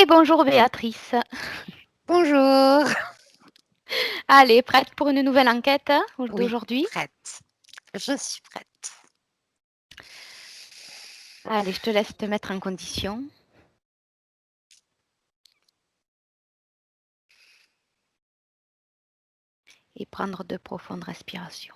Et bonjour Béatrice. Bonjour. Allez, prête pour une nouvelle enquête Oui, d'aujourd'hui? prête. Je suis prête. Allez, je te laisse te mettre en condition. Et prendre de profondes respirations.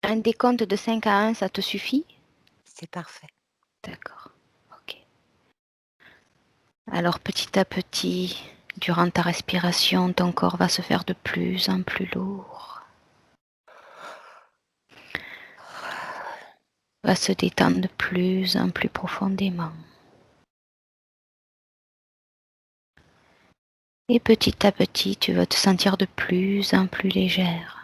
Un décompte de 5 à 1, ça te suffit? C'est parfait. D'accord. Ok. Alors petit à petit, durant ta respiration, ton corps va se faire de plus en plus lourd. Va se détendre de plus en plus profondément. Et petit à petit, tu vas te sentir de plus en plus légère.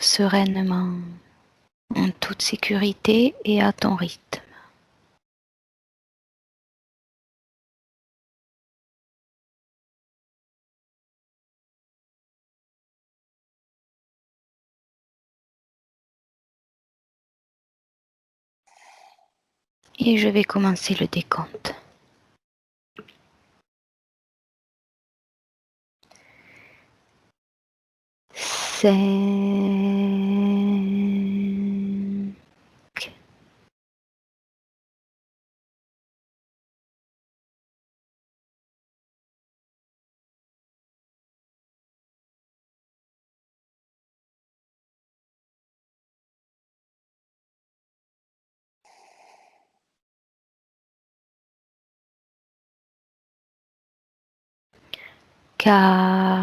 Sereinement, en toute sécurité et à ton rythme. Et je vais commencer le décompte. 5, 4,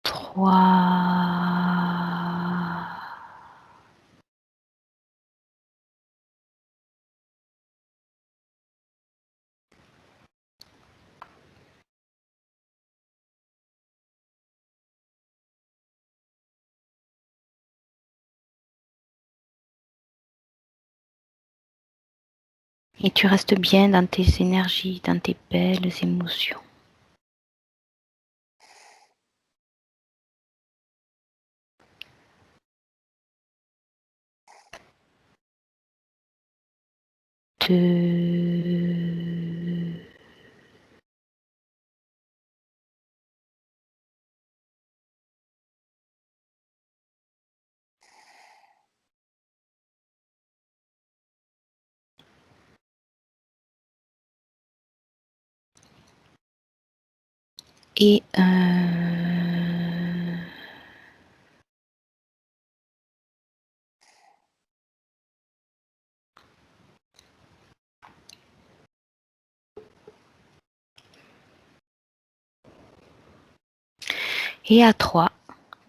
trois. Et tu restes bien dans tes énergies, dans tes belles émotions. Deux. Et Et à 3,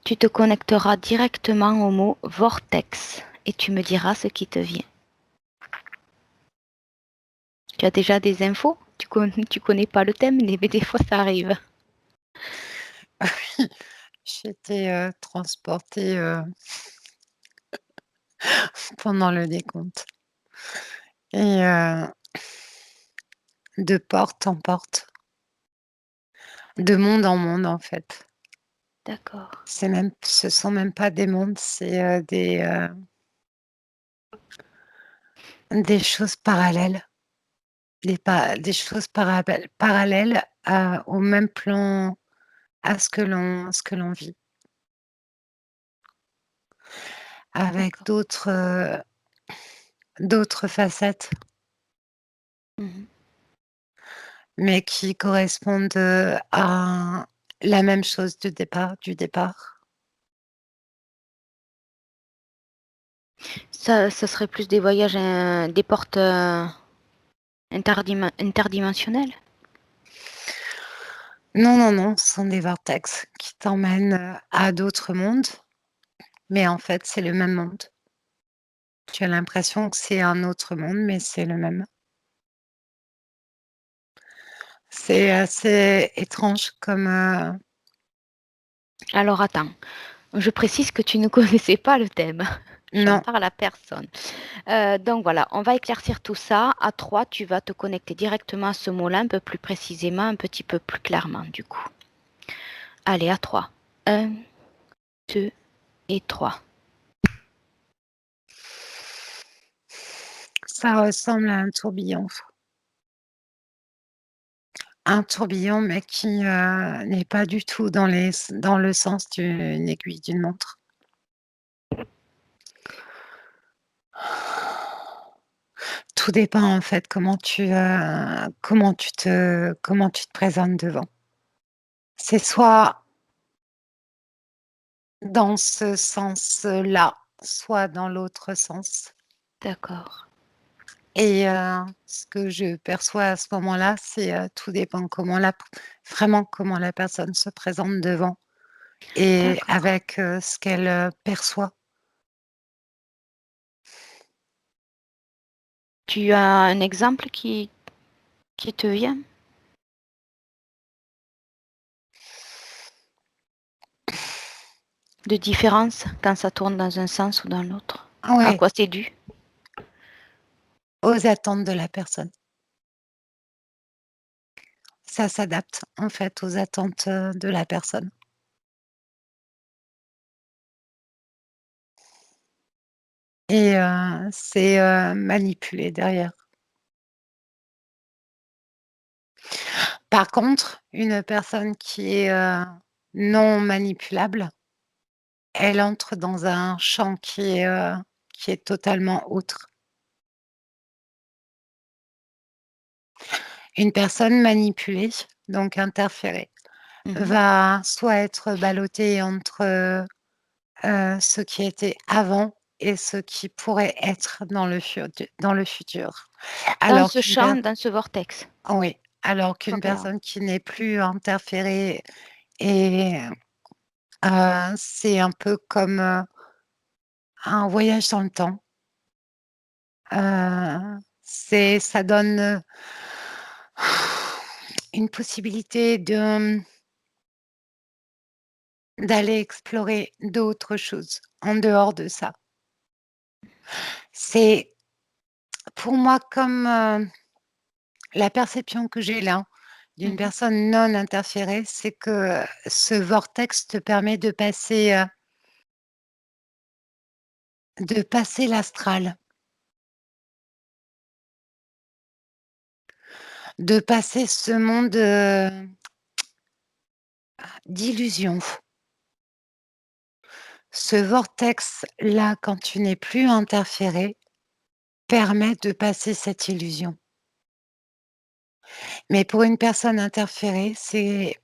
tu te connecteras directement au mot vortex et tu me diras ce qui te vient. Tu as déjà des infos? Tu connais pas le thème, mais des fois ça arrive. J'étais transportée pendant le décompte. Et de porte en porte, de monde en monde, en fait. D'accord. Ce sont même pas des mondes, c'est des choses parallèles. Des choses parallèles au même plan à ce que l'on vit. Avec D'accord. d'autres facettes, Mhm. mais qui correspondent, à la même chose du départ. Ça serait plus des voyages, des portes interdimensionnelles? Non, non, non, ce sont des vortex qui t'emmènent, à d'autres mondes, mais en fait, c'est le même monde. Tu as l'impression que c'est un autre monde, mais c'est le même. C'est assez étrange comme, Alors attends, je précise que tu ne connaissais pas le thème. J'en non, parle à personne. Donc voilà, on va éclaircir tout ça. À 3, tu vas te connecter directement à ce mot-là un peu plus précisément, un petit peu plus clairement du coup. Allez, à 3. Un, 2 et 3. ça ressemble à un tourbillon. Un tourbillon, mais qui, n'est pas du tout dans le sens d'une aiguille d'une montre. Tout dépend en fait comment tu te présentes devant. C'est soit dans ce sens-là, soit dans l'autre sens D'accord, et ce que je perçois à ce moment-là, c'est, tout dépend comment la personne se présente devant et d'accord. avec, ce qu'elle, perçoit. Tu as un exemple qui te vient de différence quand ça tourne dans un sens ou dans l'autre? À Ouais, quoi c'est dû? aux attentes de la personne. Ça s'adapte en fait aux attentes, de la personne et c'est, manipulé derrière. Par contre, une personne qui est, non manipulable, elle entre dans un champ qui est totalement autre. Une personne manipulée, donc interférée, Mhm. va soit être ballottée entre, ce qui était avant et ce qui pourrait être dans le futur. Dans Alors ce qu'une champ, per dans ce vortex. Oui, alors qu'une Ok. personne qui n'est plus interférée et c'est un peu comme, un voyage dans le temps. Ça donne, une possibilité d'aller explorer d'autres choses en dehors de ça. C'est pour moi comme, la perception que j'ai là, d'une Mhm. personne non interférée, c'est que ce vortex te permet de passer l'astral, de passer ce monde, d'illusions. Ce vortex-là, quand tu n'es plus interféré, permet de passer cette illusion. Mais pour une personne interférée, c'est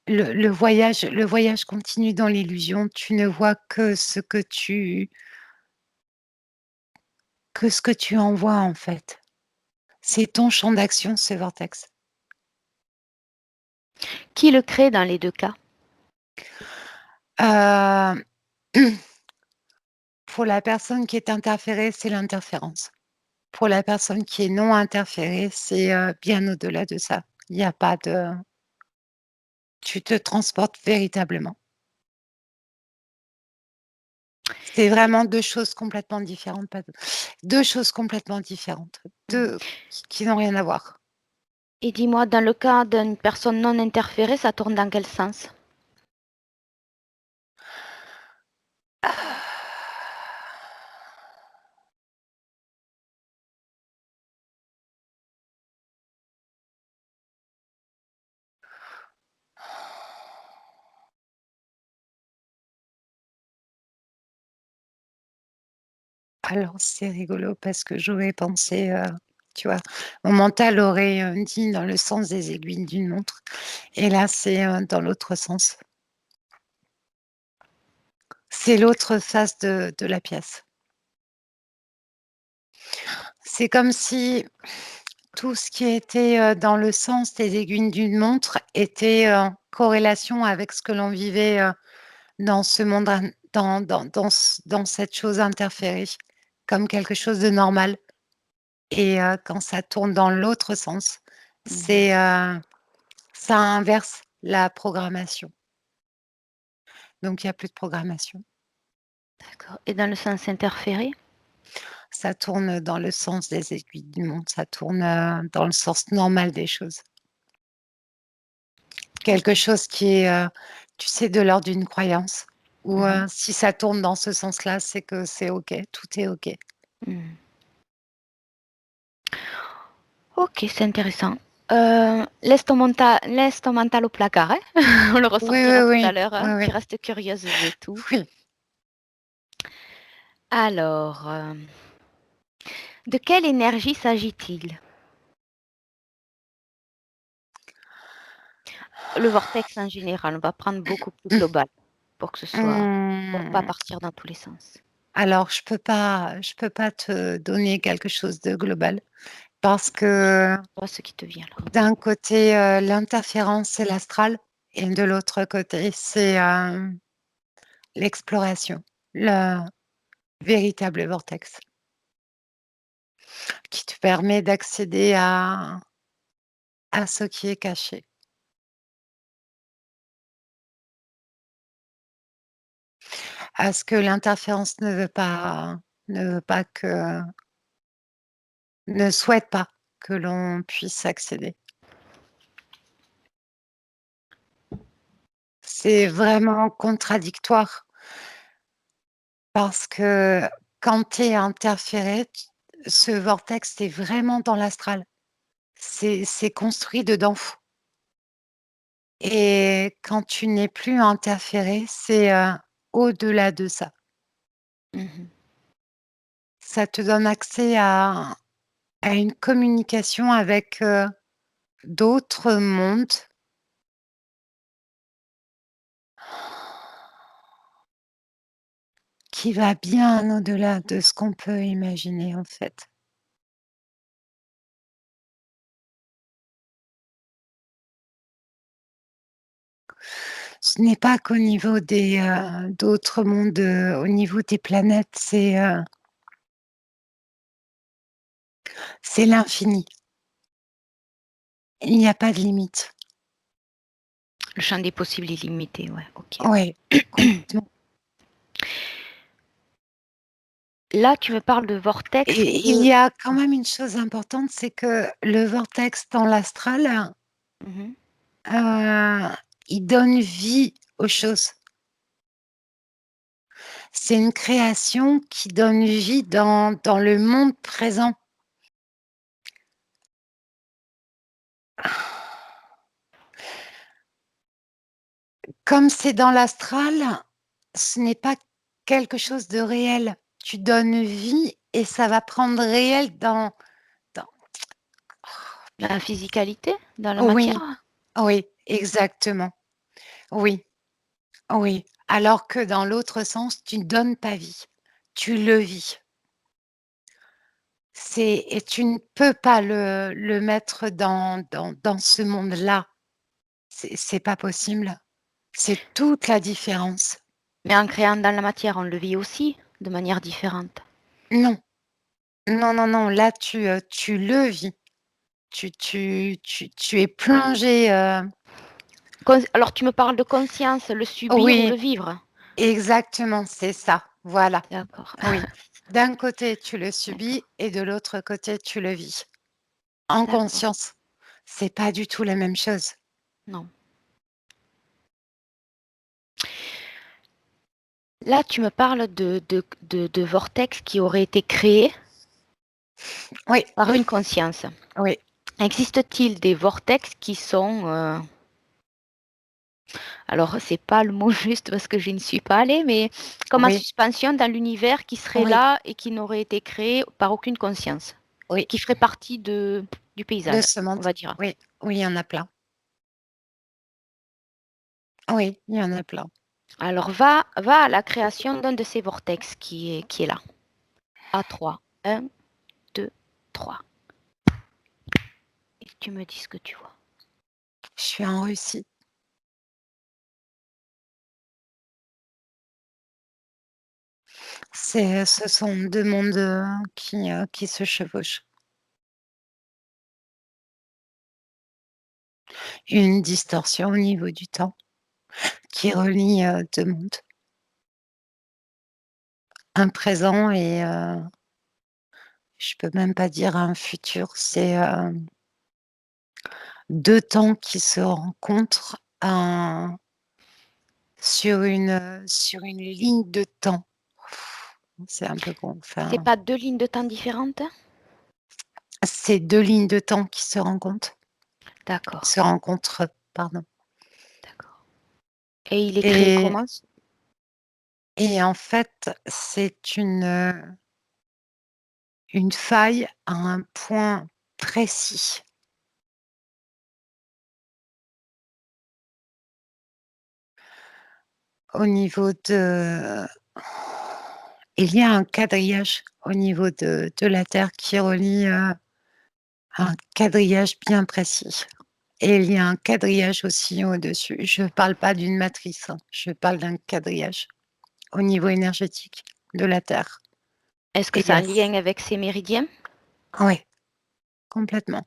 le voyage continue dans l'illusion. Tu ne vois que ce que tu en vois, en fait. C'est ton champ d'action, ce vortex. Qui le crée dans les deux cas? Heu, pour la personne qui est interférée, c'est l'interférence. Pour la personne qui est non interférée, c'est, bien au-delà de ça. Il y a pas de Tu te transportes véritablement. C'est vraiment 2 choses complètement différentes, pas de 2 choses complètement différentes, Mhm. 2 qui n'ont rien à voir. Et dis-moi, dans le cas d'une personne non interférée, ça tourne dans quel sens? Alors c'est rigolo parce que j'aurais pensé, tu vois? Mon mental aurait, dit dans le sens des aiguilles d'une montre et là c'est, dans l'autre sens. C'est l'autre face de la pièce. C'est comme si Tout ce qui était dans le sens des aiguilles d'une montre était en corrélation avec ce que l'on vivait dans ce monde, dans cette chose interférée, comme quelque chose de normal. Et quand ça tourne dans l'autre sens, Mhm. c'est ça inverse la programmation. Donc il y a plus de programmation. D'accord. Et dans le sens interféré? Ça tourne dans le sens des aiguilles d'une montre, ça tourne dans le sens normal des choses. Quelque OK. chose qui est, tu sais, de l'ordre d'une croyance ou Mhm. si ça tourne dans ce sens-là, c'est que c'est OK, tout est OK. Mhm. OK, c'est intéressant. Laisse ton mental au placard, hein. On le Oui, ressortira oui, tout oui. à l'heure, Oui, hein. oui. Tu restes curieuse de tout. Oui. Alors, de quelle énergie s'agit-il? Le vortex en général, on va prendre beaucoup plus global pour que ce soit pour pas Mmh, partir dans tous les sens. alors je peux pas te donner quelque chose de global parce que Vois ce qui te vient là. d'un côté, l'interférence, c'est l'astral et de l'autre côté, c'est, l'exploration, le véritable vortex qui te permet d'accéder à ce qui est caché. À ce que l'interférence ne veut pas que ne souhaite pas que l'on puisse accéder. C'est vraiment contradictoire parce que quand tu es interféré, ce vortex, tu vraiment dans l'astral. C'est construit dedans et quand tu n'es plus interféré, c'est, au-delà de ça. Mmh. Ça te donne accès à une communication avec, d'autres mondes qui va bien au-delà de ce qu'on peut imaginer, en fait. Ce n'est pas qu'au niveau des, d'autres mondes, au niveau des planètes, c'est l'infini. Il n'y a pas de limite. Le champ des possibles est limité, ouais, OK. Oui, complètement. Là, tu me parles de vortex Et il de y a quand même une chose importante, c'est que le vortex dans l'astral, mmh. heu, il donne vie aux choses. C'est une création qui donne vie dans le monde présent. Comme c'est dans l'astral, ce n'est pas quelque chose de réel. Tu donnes vie et ça va prendre réel dans Dans la physicalité? Dans la oui, matière? oui, exactement. Oui, oui. Alors que dans l'autre sens, tu ne donnes pas vie, tu le vis. Et tu ne peux pas le mettre dans ce monde-là. C'est pas possible. C'est toute la différence. Mais en créant dans la matière, on le vit aussi de manière différente. Non, non, non, non, là tu le vis. Tu es plongé, Alors tu me parles de conscience, le subir ou oui, le vivre? exactement, c'est ça, voilà, D'accord, oui. D'un côté, tu le d'accord, subis et de l'autre côté, tu le vis. En d'accord. conscience. C'est pas du tout la même chose. Non. Là, tu me parles de vortex qui auraient été créés Oui, par une conscience. oui, Existe-t-il des vortex qui sont, alors c'est pas le mot juste parce que je n'y suis pas allée, mais comme en oui, suspension dans l'univers qui seraient oui, là et qui n'auraient été créés par aucune conscience, oui, qui feraient partie du de paysage, ce on monde. va dire. Oui, oui, il y en a plein. Oui, il y en a plein. Alors va à la création d'un de ces vortex qui est là. À 3. 1, 2, 3. Tu me dis ce que tu vois. Je suis en Russie. Ce sont 2 mondes, qui se chevauchent. Une distorsion au niveau du temps qui relie, 2 mondes. Un présent et je peux même pas dire un futur, c'est, 2 temps qui se rencontrent, un sur une ligne de temps. C'est un peu con, C'est enfin, pas 2 lignes de temps différentes? c'est 2 lignes de temps qui D'accord, se rencontrent, pardon. d'accord. Et il est créé Et comment? en fait, c'est une faille à un point précis. Au niveau de il y a un quadrillage au niveau de la Terre qui relie, un quadrillage bien précis et il y a un quadrillage aussi au-dessus. Je parle pas d'une matrice, hein, je parle d'un quadrillage au niveau énergétique de la Terre Est-ce que et il y ça a a un lien avec ces méridiens? ouais, complètement,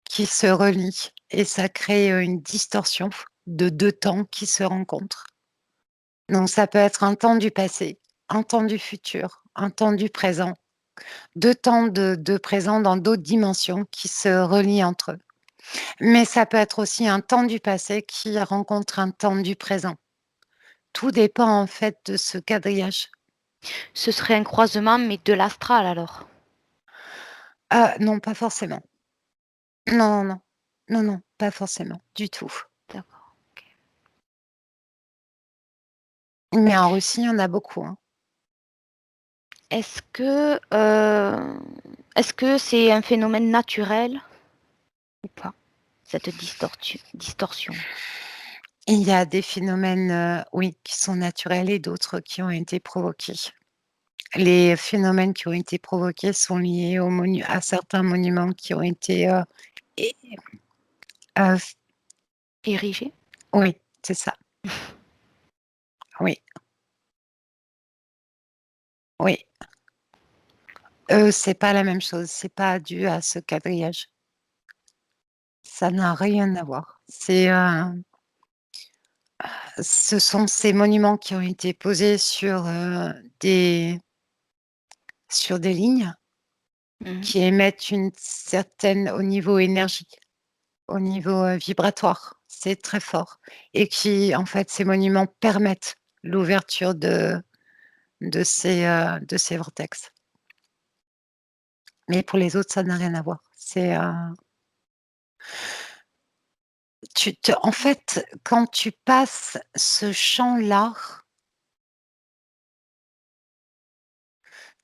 qui se relient et ça crée, une distorsion de 2 temps qui se rencontrent. Donc ça peut être un temps du passé, un temps du futur, un temps du présent, 2 temps de présent dans d'autres dimensions qui se relient entre eux. Mais ça peut être aussi un temps du passé qui rencontre un temps du présent. Tout dépend en fait de ce quadrillage. Ce serait un croisement, mais de l'astral alors? Ah non, pas forcément. Non, non, non. Non, non, pas forcément, du tout. D'accord, OK. Mais en Russie, il y en a beaucoup, hein. Est-ce que, est-ce que c'est un phénomène naturel ou pas, cette distorsion? Il y a des phénomènes, oui, qui sont naturels et d'autres qui ont été provoqués. Les phénomènes qui ont été provoqués sont liés aux monu à certains monuments qui ont été, é f Érigé? oui, c'est ça. Oui, oui. C'est pas la même chose, c'est pas dû à ce quadrillage. Ça n'a rien à voir. Ce sont ces monuments qui ont été posés des sur des lignes Mmh. qui émettent une certaine au niveau énergie, au niveau, vibratoire. C'est très fort et qui en fait, ces monuments permettent l'ouverture de ces vortex. Mais pour les autres, ça n'a rien à voir. En fait, quand tu passes ce champ-là,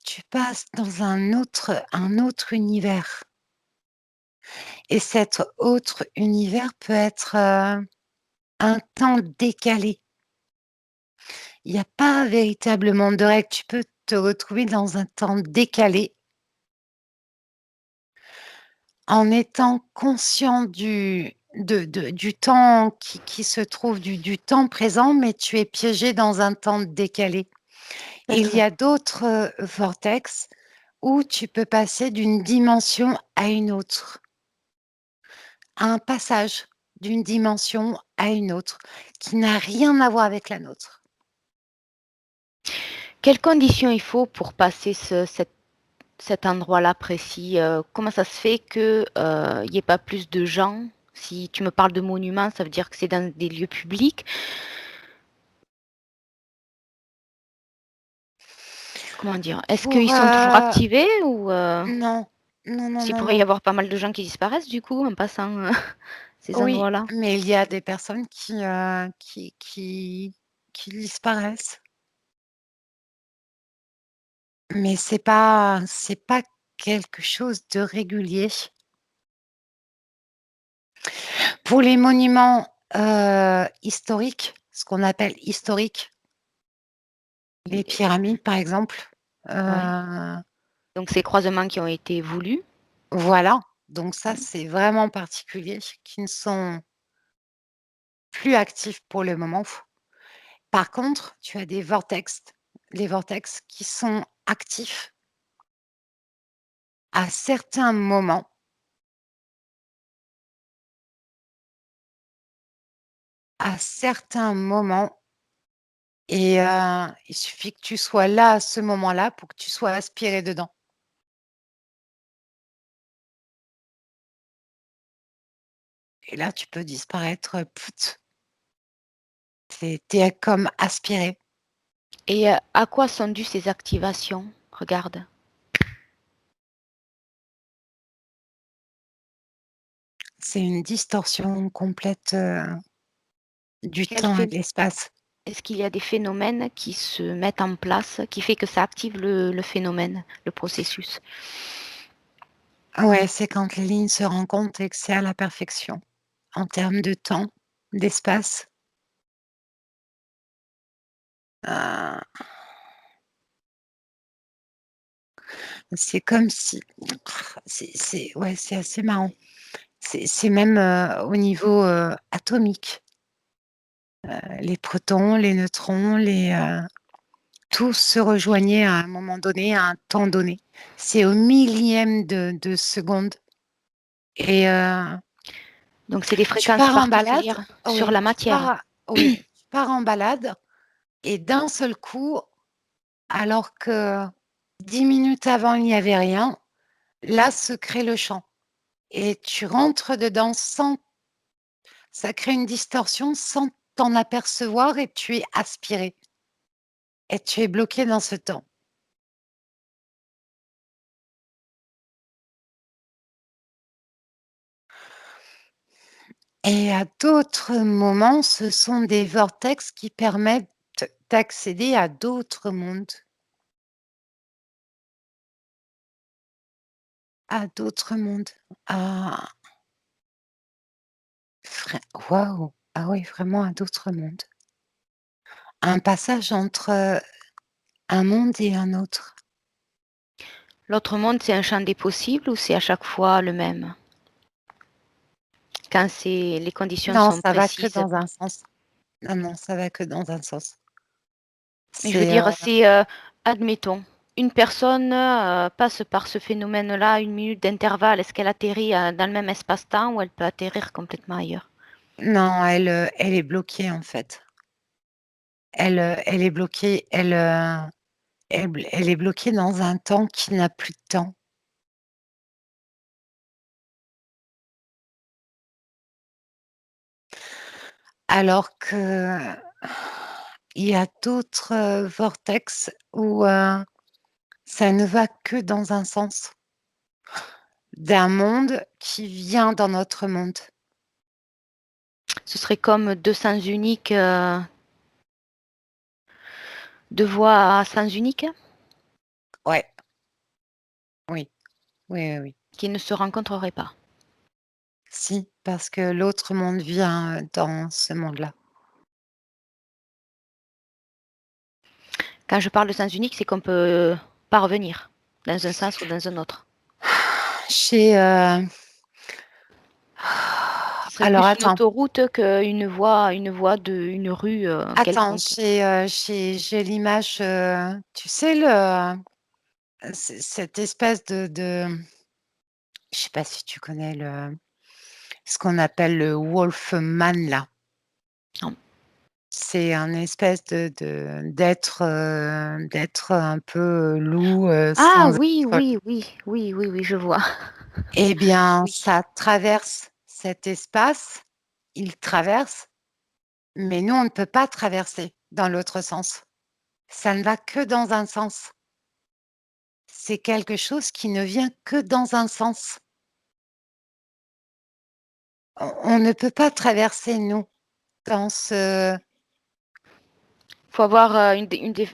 tu passes dans un autre univers et cet autre univers peut être, un temps décalé. Il y a pas véritablement de règle. Tu peux te retrouver dans un temps décalé en étant conscient du temps qui se trouve du temps présent, mais tu es piégé dans un temps décalé. Il y D'accord. a d'autres, vortex où tu peux passer d'une dimension à une autre. Un passage d'une dimension à une autre, qui n'a rien à voir avec la nôtre. Quelles conditions il faut pour passer cet endroit-là précis? Comment ça se fait que, il y ait pas plus de gens? Si tu me parles de monuments, ça veut dire que c'est dans des lieux publics? Comment dire? Est-ce Pour, qu'ils sont toujours activés ou, non, non, non, parce qu'il non, pourrait y non. avoir pas mal de gens qui disparaissent du coup en passant, ces Oui, endroits-là? mais il y a des personnes qui disparaissent, mais c'est pas quelque chose de régulier. Pour les monuments, historiques, ce qu'on appelle historiques, les Et pyramides par exemple, ouais, heu, donc ces croisements qui ont été voulus? voilà, Donc ça, Mmh. c'est vraiment particulier, qui ne sont plus actifs pour le moment. Par contre, tu as des vortex, les vortex qui sont actifs à certains moments à certains moments et il suffit que tu sois là, à ce moment-là, pour que tu sois aspiré dedans et là, tu peux disparaître, pout. Tu es comme aspiré. Et à quoi sont dues ces activations? Regarde. C'est une distorsion complète, du Quel temps et phé de l'espace. Est-ce qu'il y a des phénomènes qui se mettent en place, qui fait que ça active le phénomène, le processus? Ouais, c'est quand les lignes se rencontrent et que c'est à la perfection, en termes de temps, d'espace. Heu, c'est comme si c'est ouais, c'est assez marrant. C'est même, au niveau, atomique. Les protons, les neutrons, tout se rejoignait à un moment donné, à un temps donné. C'est au millième de seconde et Donc c'est des tu fréquences pars en balade particulières sur oui, la matière? oui, tu pars en balade et d'un seul coup, alors que 10 minutes avant, il n'y avait rien, là se crée le champ et tu rentres dedans sans ça crée une distorsion sans t'en apercevoir et tu es aspiré et tu es bloqué dans ce temps. Et à d'autres moments, ce sont des vortex qui permettent d'accéder à d'autres mondes. À d'autres mondes. À vrai waouh! Ah oui, vraiment à d'autres mondes. Un passage entre, un monde et un autre. L'autre monde, c'est un champ des possibles ou c'est à chaque fois le même? Quand c'est les conditions Non, sont ça va que précises? dans un sens. Non, non, ça va que dans un sens. Mais je veux C'est, dire, c'est, admettons, une personne, passe par ce phénomène-là, 1 minute d'intervalle. Est-ce qu'elle atterrit, dans le même espace-temps ou elle peut atterrir complètement ailleurs? non, elle est bloquée, en fait. Elle est bloquée, elle est bloquée dans un temps qui n'a plus de temps. Alors que il y a d'autres, vortex où, ça ne va que dans un sens. D'un monde qui vient dans notre monde. Ce serait comme 2 sens uniques, 2 voies à sens unique Ouais, oui, oui, oui, oui. qui ne se rencontreraient pas. Si, parce que l'autre monde vient, dans ce monde-là. Quand je parle de sens unique, c'est qu'on peut pas revenir dans un sens ou dans un autre. Chez, Ce serait alors plus une attends, autoroute qu'une voie une rue, attends, quelconque. j'ai l'image, tu sais le cette espèce de je sais pas si tu connais ce qu'on appelle le Wolfman là. Non. C'est un espèce d'être un peu, loup, Ah sans oui, être oui, oui, oui, oui, oui, je vois. eh bien, Oui. ça traverse cet espace, il traverse, mais nous, on ne peut pas traverser dans l'autre sens. Ça ne va que dans un sens. C'est quelque chose qui ne vient que dans un sens. On ne peut pas traverser, nous, dans ce Faut avoir, une des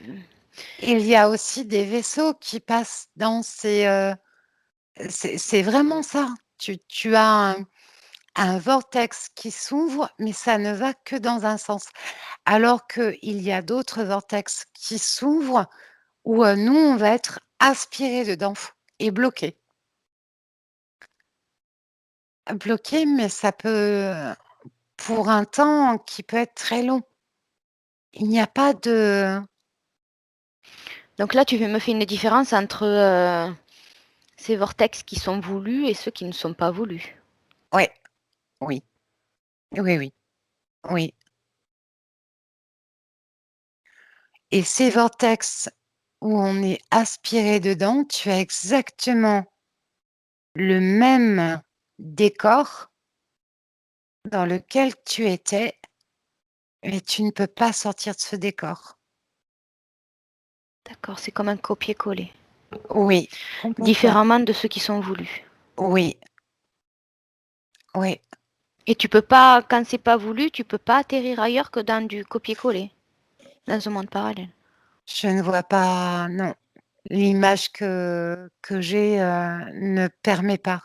il y a aussi des vaisseaux qui passent dans ces, c'est vraiment ça. Tu as un vortex qui s'ouvre, mais ça ne va que dans un sens. Alors qu'il y a d'autres vortex qui s'ouvrent où, nous, on va être aspirés dedans et bloqués. bloqué, mais ça peut pour un temps qui peut être très long. Il n'y a pas de Donc là, tu me fais une différence entre, ces vortex qui sont voulus et ceux qui ne sont pas voulus. ouais, oui, oui, oui, oui et ces vortex où on est aspiré dedans, tu as exactement le même décor dans lequel tu étais et tu ne peux pas sortir de ce décor. D'accord, c'est comme un copier-coller. Oui, complètement. Différemment de ceux qui sont voulus. Oui, oui, Et tu peux pas, quand c'est pas voulu, tu peux pas atterrir ailleurs que dans du copier-coller, dans un monde parallèle. je ne vois pas non, l'image que j'ai, ne permet pas.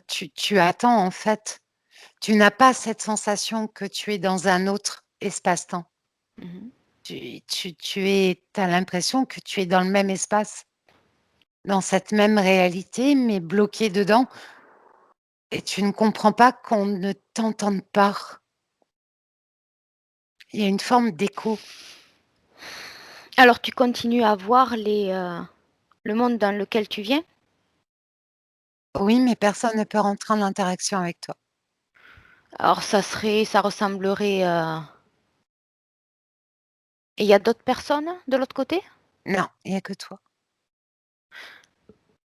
Tu attends en fait, tu n'as pas cette sensation que tu es dans un autre espace-temps. Mmh. Tu as l'impression que tu es dans le même espace, dans cette même réalité, mais bloqué dedans et tu ne comprends pas qu'on ne t'entende pas. Il y a une forme d'écho. Alors tu continues à voir le monde dans lequel tu viens? Oui, mais personne ne peut rentrer en interaction avec toi. Alors ça ressemblerait, et il y a d'autres personnes de l'autre côté? Non, il y a que toi.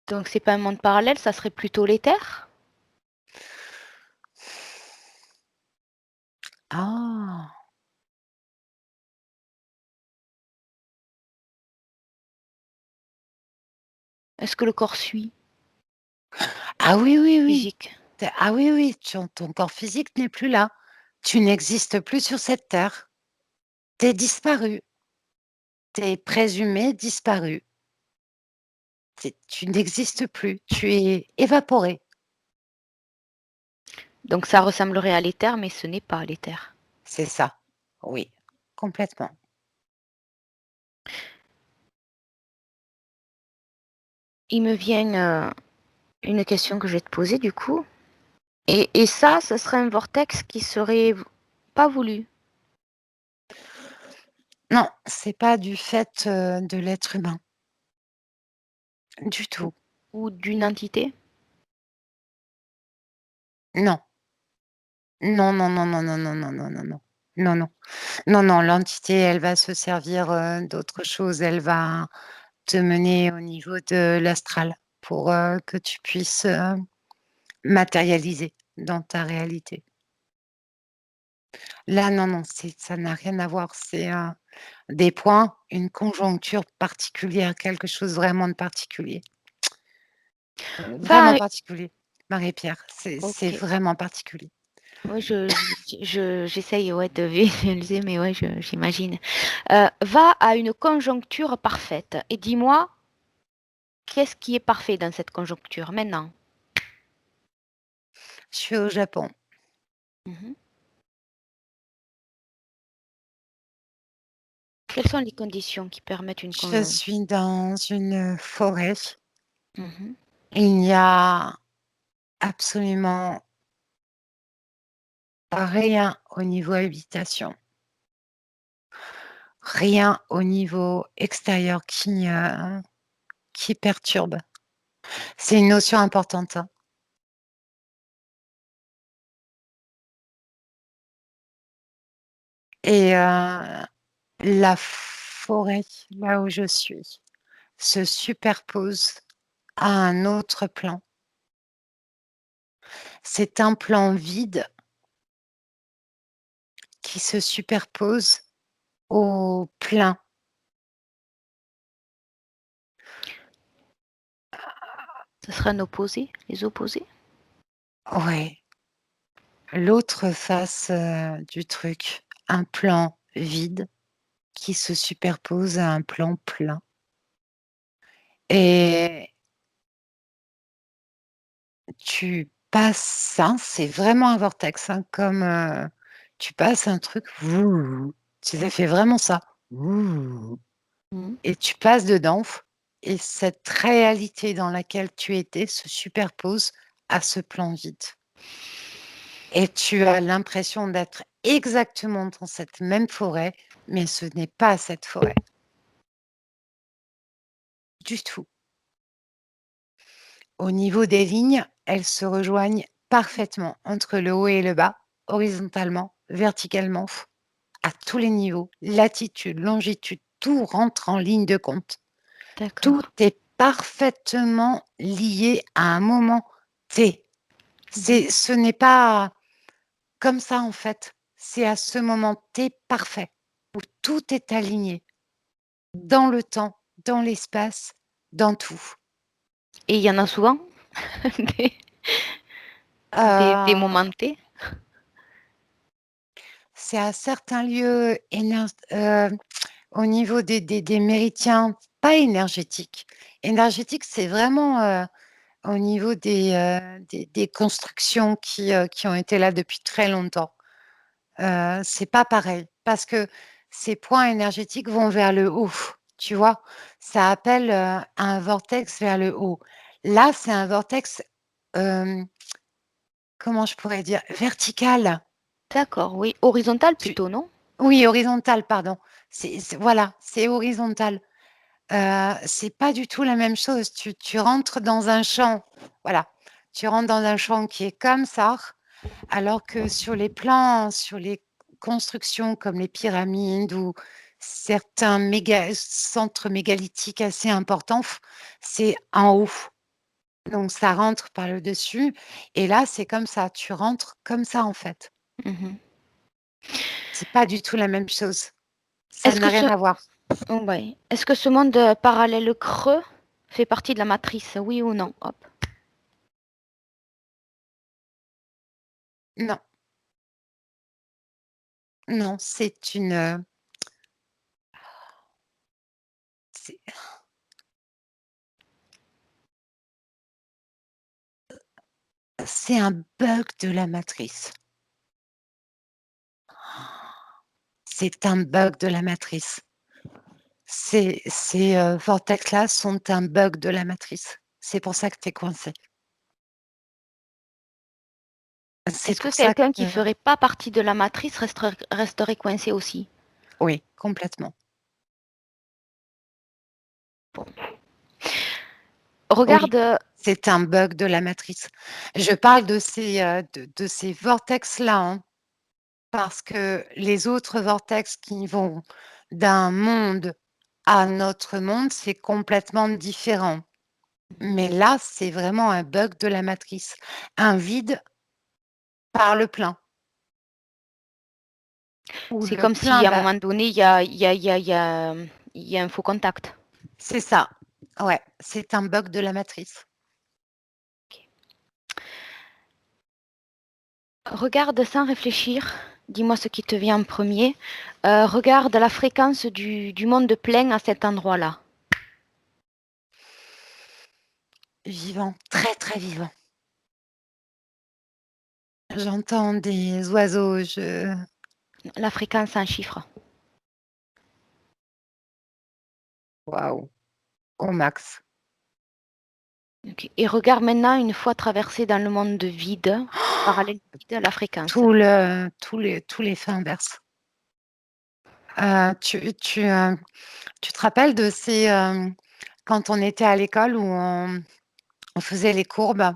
Donc c'est pas un monde parallèle, ça serait plutôt l'éther? Ah! Est-ce que le corps suit, Ah oui, oui, oui. physique? Ah oui, oui, ton corps physique n'est plus là. Tu n'existes plus sur cette terre. Tu es disparu. Tu es présumé disparu. Tu n'existes plus. Tu es évaporé. Donc ça ressemblerait à l'éther, mais ce n'est pas l'éther. C'est ça. Oui, complètement. Il me vient, une question que je vais te poser du coup. Et ça, ce serait un vortex qui serait pas voulu Non, c'est pas du fait, de l'être humain, du ou tout. ou d'une entité? Non. Non, non, non, non, non, non, non, non, non, non. Non, non. Non, non, l'entité, elle va se servir, d'autre chose. Elle va te mener au niveau de l'astral pour, que tu puisses, matérialiser dans ta réalité. Là, non, non, ça n'a rien à voir. C'est, des points, une conjoncture particulière, quelque chose vraiment de particulier. Vraiment Va particulier, Marie-Pierre, c'est OK. vraiment particulier. Ouais, j'essaye, ouais, de visualiser, mais ouais, j'imagine. Va à une conjoncture parfaite et dis-moi, qu'est-ce qui est parfait dans cette conjoncture, maintenant? Je suis au Japon. Mmh. Quelles sont les conditions qui permettent une Je con suis dans une forêt. mmh Il n'y a absolument rien au niveau habitation, rien au niveau extérieur qui perturbe. C'est une notion importante, hein et la forêt, là où je suis, se superpose à un autre plan. C'est un plan vide qui se superpose au plein. Ce serait un opposé, les opposés? Ouais, l'autre face, du truc, un plan vide qui se superpose à un plan plein et tu passes ça, c'est vraiment un vortex, hein, comme, tu passes un truc, vouh, ça fait vraiment ça, vouh Mmh. et tu passes dedans et cette réalité dans laquelle tu étais se superpose à ce plan vide. Et tu as l'impression d'être exactement dans cette même forêt, mais ce n'est pas cette forêt. Du tout. Au niveau des lignes, elles se rejoignent parfaitement entre le haut et le bas, horizontalement, verticalement, à tous les niveaux, latitude, longitude, tout rentre en ligne de compte. Tout D'accord. est parfaitement lié à un moment T. Mhm. Ce n'est pas comme ça, en fait. C'est à ce moment T parfait, où tout est aligné, dans le temps, dans l'espace, dans tout. Et il y en a souvent des, des Heu, moments T. c'est à certains lieux au niveau des méridiens, pas énergétiques. Énergétiques, c'est vraiment, au niveau des constructions qui ont été là depuis très longtemps. C'est pas pareil parce que ces points énergétiques vont vers le haut, tu vois? Ça appelle, un vortex vers le haut. Là, c'est un vortex, hem, comment je pourrais dire? Vertical. D'accord, oui. Horizontal Tu plutôt, non? Oui, horizontal, pardon. C'est voilà, c'est horizontal. C'est pas du tout la même chose. Tu rentres dans un champ, voilà, tu rentres dans un champ qui est comme ça, alors que sur les constructions comme les pyramides ou certains centres mégalithiques assez importants, c'est en haut. Donc ça rentre par le dessus et là, c'est comme ça, tu rentres comme ça, en fait. Mhm. C'est pas du tout la même chose. Ça Est-ce n'a que rien ce, à voir. ouais. Est-ce que ce monde parallèle creux fait partie de la matrice, oui ou non? Hop. Non, non, c'est c'est un bug de la matrice. C'est un bug de la matrice. Ces vortex-là sont un bug de la matrice. C'est pour ça que tu es coincé. C'est Est-ce que pour ça quelqu'un qui que ferait pas partie de la matrice resterait coincé aussi? oui, complètement. Oui, Regarde, c'est un bug de la matrice. Je parle de ces vortex-là, hein, parce que les autres vortex qui vont d'un monde à notre monde, c'est complètement différent. Mais là, c'est vraiment un bug de la matrice. Un vide par le plein, où c'est le comme si plein à un va moment donné, il y a un faux contact. c'est ça. Ouais, c'est un bug de la matrice. Regarde sans réfléchir. Dis-moi ce qui te vient en premier. Regarde la fréquence du monde plein à cet endroit-là. Vivant, très, très vivant. J'entends des oiseaux, je La fréquence en chiffres. waouh, au max. Ok. Et regarde maintenant, une fois traversé dans le monde vide, parallèle vide, la fréquence. Tous les faits inverses. Tu te rappelles de quand on était à l'école où on faisait les courbes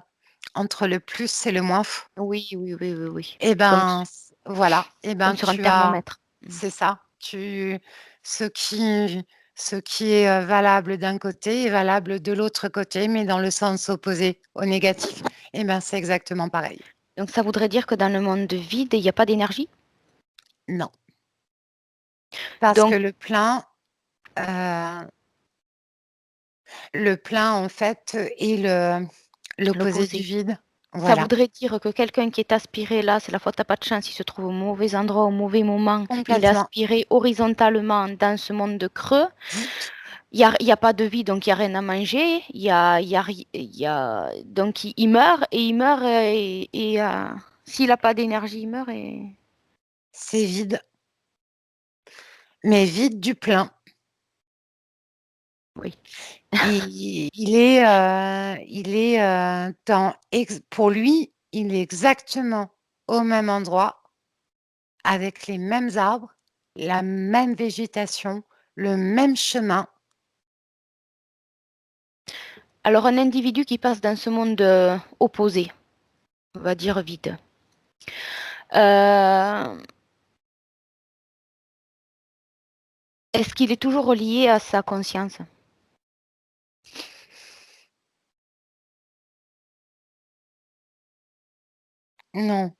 entre le plus et le moins? Oui, oui, oui, oui, oui. Et ben, voilà, et Comme ben, sur un thermomètre. Mm. c'est ça, ce qui ce qui est, valable d'un côté est valable de l'autre côté, mais dans le sens opposé, au négatif. Et ben, c'est exactement pareil. Donc ça voudrait dire que dans le monde vide, il n'y a pas d'énergie. Non, parce que Donc heu, le plein, en fait, est l'opposé du l'opposé. vide. Ça Voilà, voudrait dire que quelqu'un qui est aspiré là, c'est la fois, t'as pas de chance, il se trouve au mauvais endroit, au mauvais moment, il est complètement. aspiré horizontalement dans ce monde de creux. Il y a pas de vie, donc il y a rien à manger. Donc il meurt et il meurt et s'il n'a pas d'énergie, il meurt et C'est vide, mais vide du plein. oui. Il est, pour lui, il est exactement au même endroit, avec les mêmes arbres, la même végétation, le même chemin. Alors un individu qui passe dans ce monde opposé, on va dire vide. Est-ce qu'il est toujours relié à sa conscience? Non.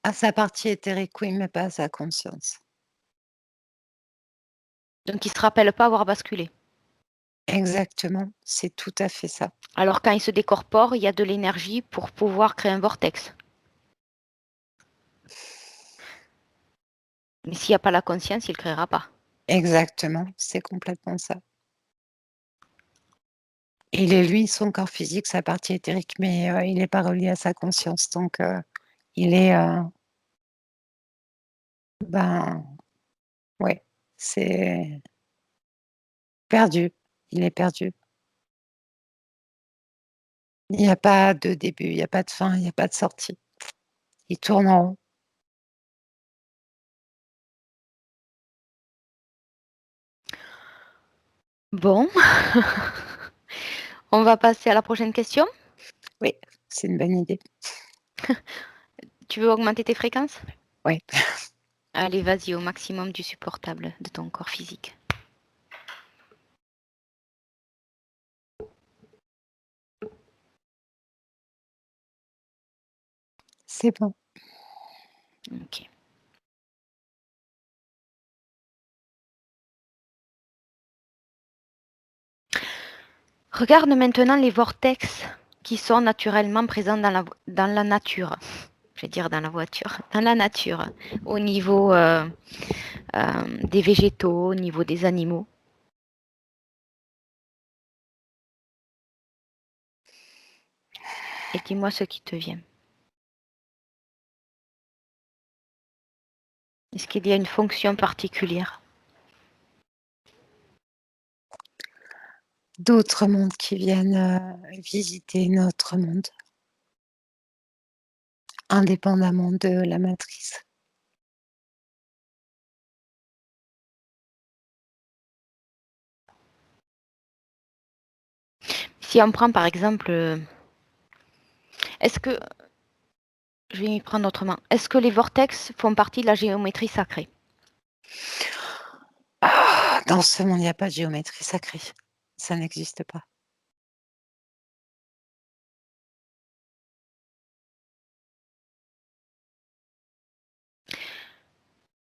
À sa partie éthérique, oui, mais pas à sa conscience. Donc il ne se rappelle pas avoir basculé. Exactement, c'est tout à fait ça. Alors quand il se décorpore, il y a de l'énergie pour pouvoir créer un vortex. Mais s'il n'y a pas la conscience, il ne créera pas. Exactement, c'est complètement ça. Il est lui, son corps physique, sa partie éthérique, mais il n'est pas relié à sa conscience, donc il est, ben, ouais, c'est perdu, il est perdu. Il n'y a pas de début, il n'y a pas de fin, il n'y a pas de sortie. Il tourne en rond. Bon, on va passer à la prochaine question. Oui, c'est une bonne idée. Tu veux augmenter tes fréquences? Oui, Allez, vas-y, au maximum du supportable de ton corps physique. c'est bon. Ok. Regarde maintenant les vortex qui sont naturellement présents dans la nature. Je vais dire dans la voiture, dans la nature, au niveau des végétaux, au niveau des animaux. Et dis-moi ce qui te vient. Est-ce qu'il y a une fonction particulière? D'autres mondes qui viennent visiter notre monde, indépendamment de la matrice. Si on prend par exemple, est-ce que, je vais m'y prendre autrement, est-ce que les vortex font partie de la géométrie sacrée? Ah, dans ce monde, il n'y a pas de géométrie sacrée. Ça n'existe pas.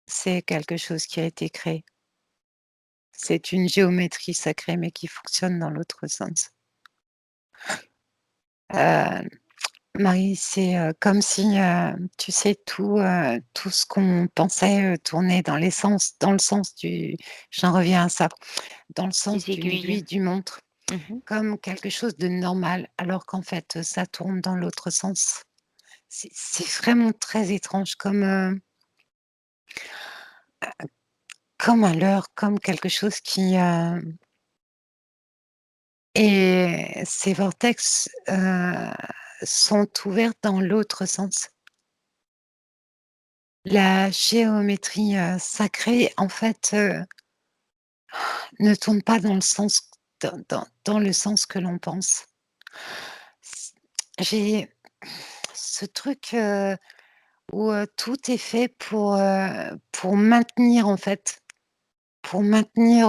C'est quelque chose qui a été créé. C'est une géométrie sacrée, mais qui fonctionne dans l'autre sens. Heu, Marie, c'est, comme si, tu sais, tout ce qu'on pensait, tournait dans le sens du j'en reviens à ça, dans le sens Des d'une aiguilles. aiguille, d'une montre, Mhm. comme quelque chose de normal, alors qu'en fait, ça tourne dans l'autre sens. C'est vraiment très étrange comme un leurre, comme quelque chose qui, et ces vortex, sont ouverts dans l'autre sens. La géométrie, sacrée, en fait, ne tourne pas dans le sens dans le sens que l'on pense. C J'ai ce truc, où, tout est fait pour maintenir, en fait, pour maintenir,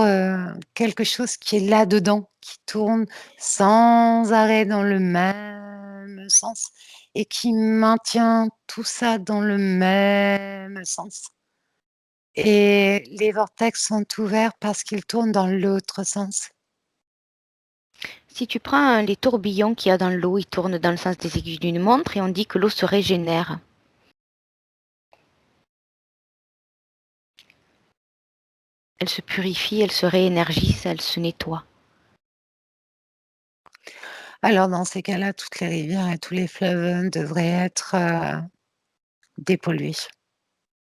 quelque chose qui est là-dedans, qui tourne sans arrêt dans le même sens et qui maintient tout ça dans le même sens. Et les vortex sont ouverts parce qu'ils tournent dans l'autre sens. Si tu prends les tourbillons qu'il y a dans l'eau, ils tournent dans le sens des aiguilles d'une montre et on dit que l'eau se régénère. Elle se purifie, elle se réénergise, elle se nettoie. Alors dans ces cas-là, toutes les rivières et tous les fleuves devraient être, dépollués,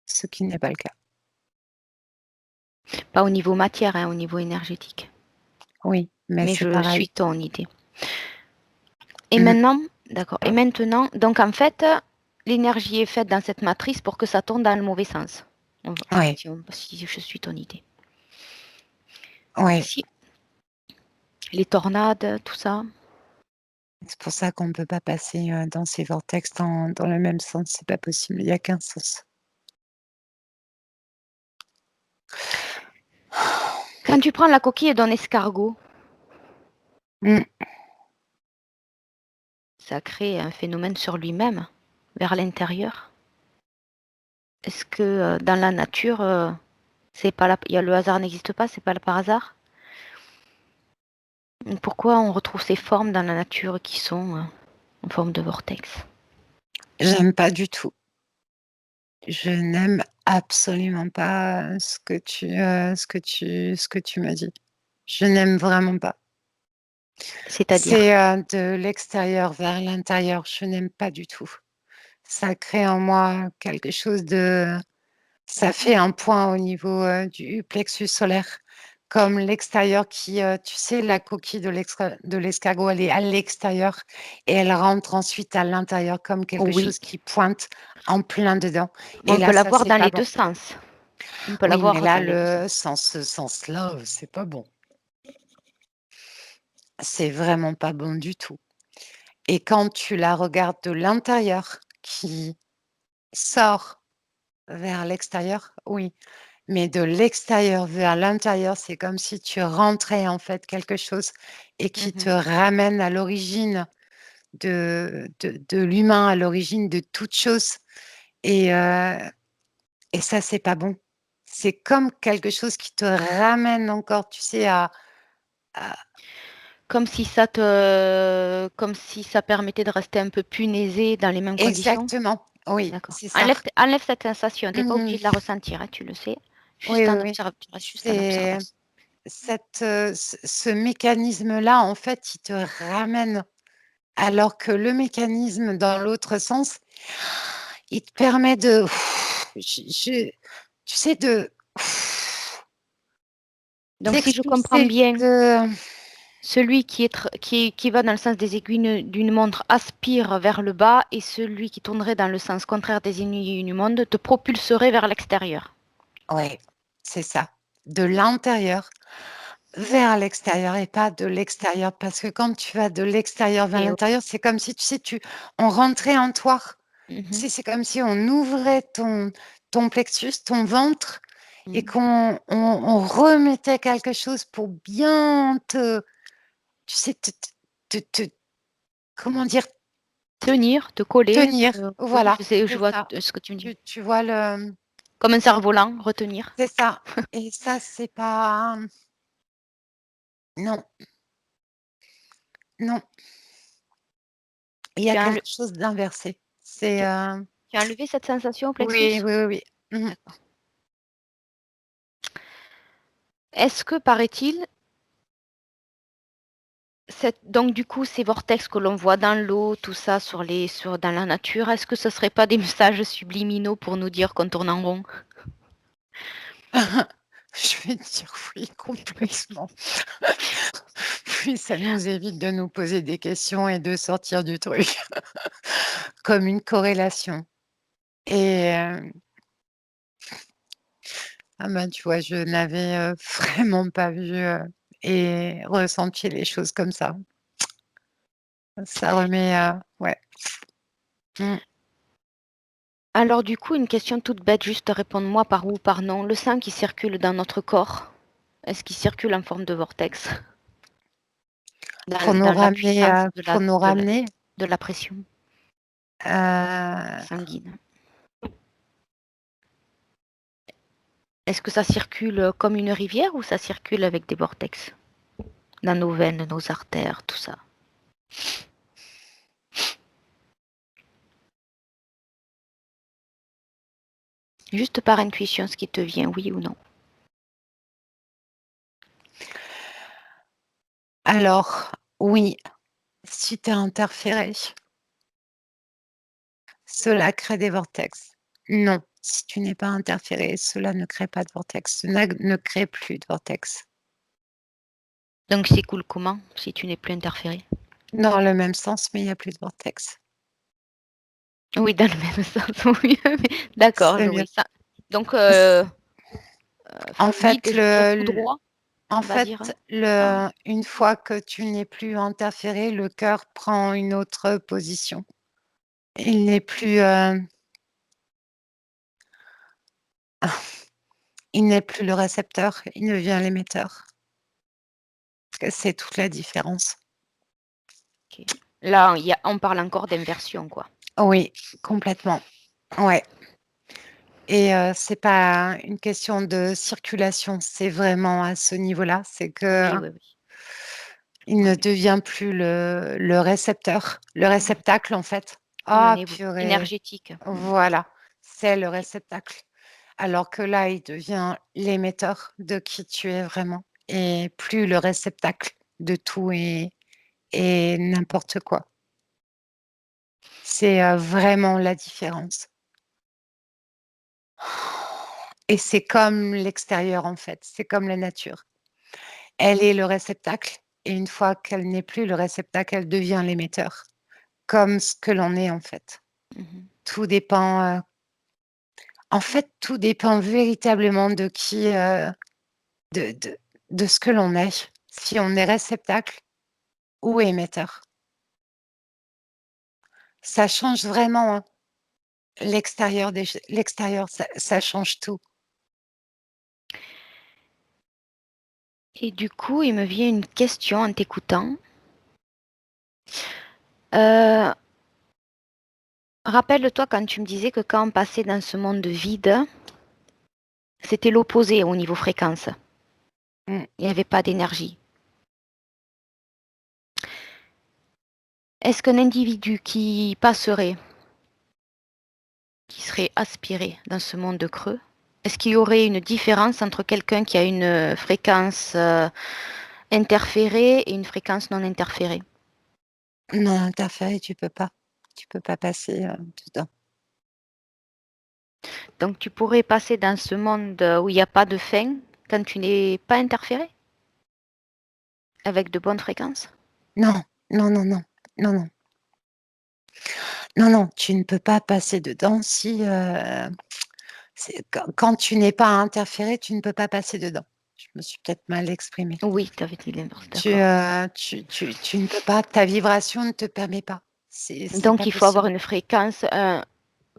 ce qui n'est pas le cas. Pas au niveau matière, hein, au niveau énergétique. Oui, mais Mais c'est je pareil. suis ton idée. Et Mmh. maintenant, d'accord. Et maintenant, donc en fait, l'énergie est faite dans cette matrice pour que ça tourne dans le mauvais sens. Ouais, Si je suis ton idée. ouais. Si les tornades, tout ça. C'est pour ça qu'on ne peut pas passer, dans ces vortex dans le même sens, c'est pas possible, il y a qu'un sens. Quand tu prends la coquille d'un escargot, Mmh. ça crée un phénomène sur lui-même, vers l'intérieur. Est-ce que dans la nature, c'est pas là, le hasard n'existe pas, c'est pas là par hasard? Pourquoi on retrouve ces formes dans la nature qui sont en forme de vortex? J'aime pas du tout. Je n'aime absolument pas, ce que tu m'as dit. Je n'aime vraiment pas. C'est-à-dire? C'est, de l'extérieur vers l'intérieur, je n'aime pas du tout. Ça crée en moi quelque chose de ça fait un point au niveau, du plexus solaire, comme l'extérieur qui, tu sais, la coquille de l'escargot, elle est à l'extérieur et elle rentre ensuite à l'intérieur comme quelque Oui, chose qui pointe en plein dedans mais et on peut là, ça, l'avoir c'est dans pas les bon. deux sens. On peut Oui, mais l'avoir là, dans les deux sens. ce sens-là, c'est pas bon. C'est vraiment pas bon du tout et quand tu la regardes de l'intérieur, qui sort vers l'extérieur, oui. Mais de l'extérieur vers l'intérieur, c'est comme si tu rentrais, en fait, quelque chose et qui te Mhm. ramène à l'origine de l'humain, à l'origine de toute chose et ça, c'est pas bon. C'est comme quelque chose qui te ramène encore, tu sais, à Comme si ça permettait de rester un peu punaisé dans les mêmes conditions. exactement, oui, D'accord. c'est ça. Enlève cette sensation. T'es pas obligé de la Mmh. ressentir, hein, tu le sais. Oui, Juste oui, en oui. observe, tu restes juste en C'est observation. ce mécanisme-là, en fait, il te ramène alors que le mécanisme dans l'autre sens, il te permet de je tu sais de Donc, si je comprends d'expulser, bien, de celui qui va dans le sens des aiguilles d'une montre aspire vers le bas et celui qui tournerait dans le sens contraire des aiguilles d'une montre te propulserait vers l'extérieur. ouais, c'est ça. De l'intérieur vers l'extérieur et pas de l'extérieur parce que quand tu vas de l'extérieur vers Et oui. l'intérieur, c'est comme si, tu sais, on rentrait en toi. Tu Mhm, sais, c'est comme si on ouvrait ton plexus, ton ventre et mhm. qu'on remettait quelque chose pour bien te tu sais, te comment dire? Tenir, te coller. Tenir, Oui, voilà, je c'est vois ça. ce que tu me dis. Tu vois le Comme un cerf-volant, retenir. c'est ça et ça, c'est pas non, non, il y a Tu as, quelque enle- chose d'inversé. C'est, tu, tu as enlevé cette sensation au oui, plexus? oui, oui, oui. Mmh. D'accord. Est-ce que, paraît-il, donc du coup, ces vortex que l'on voit dans l'eau, tout ça dans la nature, est-ce que ce ne serait pas des messages subliminaux pour nous dire qu'on tourne en rond? Je vais dire oui, complètement. Oui, ça nous évite de nous poser des questions et de sortir du truc comme une corrélation et ah bah, tu vois, je n'avais, vraiment pas vu, et ressenti les choses comme ça. Ça remet, ouais. Mmh. Alors du coup, une question toute bête, juste réponde-moi par oui ou par non. Le sang qui circule dans notre corps, est-ce qu'il circule en forme de vortex dans la puissance Pour nous ramener, de la pression heu, sanguine? Est-ce que ça circule comme une rivière ou ça circule avec des vortex dans nos veines, nos artères, tout ça? Juste par intuition, ce qui te vient, oui ou non? alors oui, si tu es interféré, cela crée des vortex. Non, si tu n'es pas interféré, cela ne crée pas de vortex. Cela ne crée plus de vortex. Donc c'est cool comment si tu n'es plus interféré? Dans le même sens, mais il y a plus de vortex. Oui, dans le même sens, oui, d'accord, C'est je bien. oui, ça donc En fluide, fait, je tout droit, en on va fait, dire, hein? Ah, une fois que tu n'es plus interféré, le cœur prend une autre position. Il n'est plus, il n'est plus le récepteur, il devient l'émetteur. C'est toute la différence. OK. Là, on parle encore d'inversion, quoi. Oui, complètement. Ouais. Et c'est pas une question de circulation, c'est vraiment à ce niveau-là. C'est que Oui, oui, oui. il ne Oui, devient plus le récepteur, le oui. réceptacle, en fait. Oui, au Ah niveau purée, énergétique. voilà, c'est le OK. réceptacle. Alors que là, il devient l'émetteur de qui tu es vraiment et plus le réceptacle de tout et n'importe quoi. C'est, vraiment la différence. Et c'est comme l'extérieur, en fait, c'est comme la nature. Elle est le réceptacle et une fois qu'elle n'est plus le réceptacle, elle devient l'émetteur, comme ce que l'on est, en fait. Mmh. Tout dépend, en fait, tout dépend véritablement de qui, de de de ce que l'on est, si on est réceptacle ou émetteur. Ça change vraiment, hein, l'extérieur, ça change tout. Et du coup, il me vient une question en t'écoutant. Heu, rappelle-toi quand tu me disais que quand on passait dans ce monde vide, c'était l'opposé au niveau fréquence. Mmh. Il n'y avait pas d'énergie. Est-ce qu'un individu qui serait aspiré dans ce monde creux, est-ce qu'il y aurait une différence entre quelqu'un qui a une fréquence interférée et une fréquence non interférée? Non interféré, tu peux pas passer, dedans. Donc tu pourrais passer dans ce monde où il n'y a pas de fin quand tu n'es pas interféré avec de bonnes fréquences? Non, non, non, non, non, non, non, non, tu ne peux pas passer dedans si, c'est quand tu n'es pas interféré, tu ne peux pas passer dedans. Je me suis peut-être mal exprimée. Oui, tu avais dit l'inverse, Tu, d'accord. tu ne peux pas, ta vibration ne te permet pas. C'est Donc pas il faut avoir possible. une fréquence,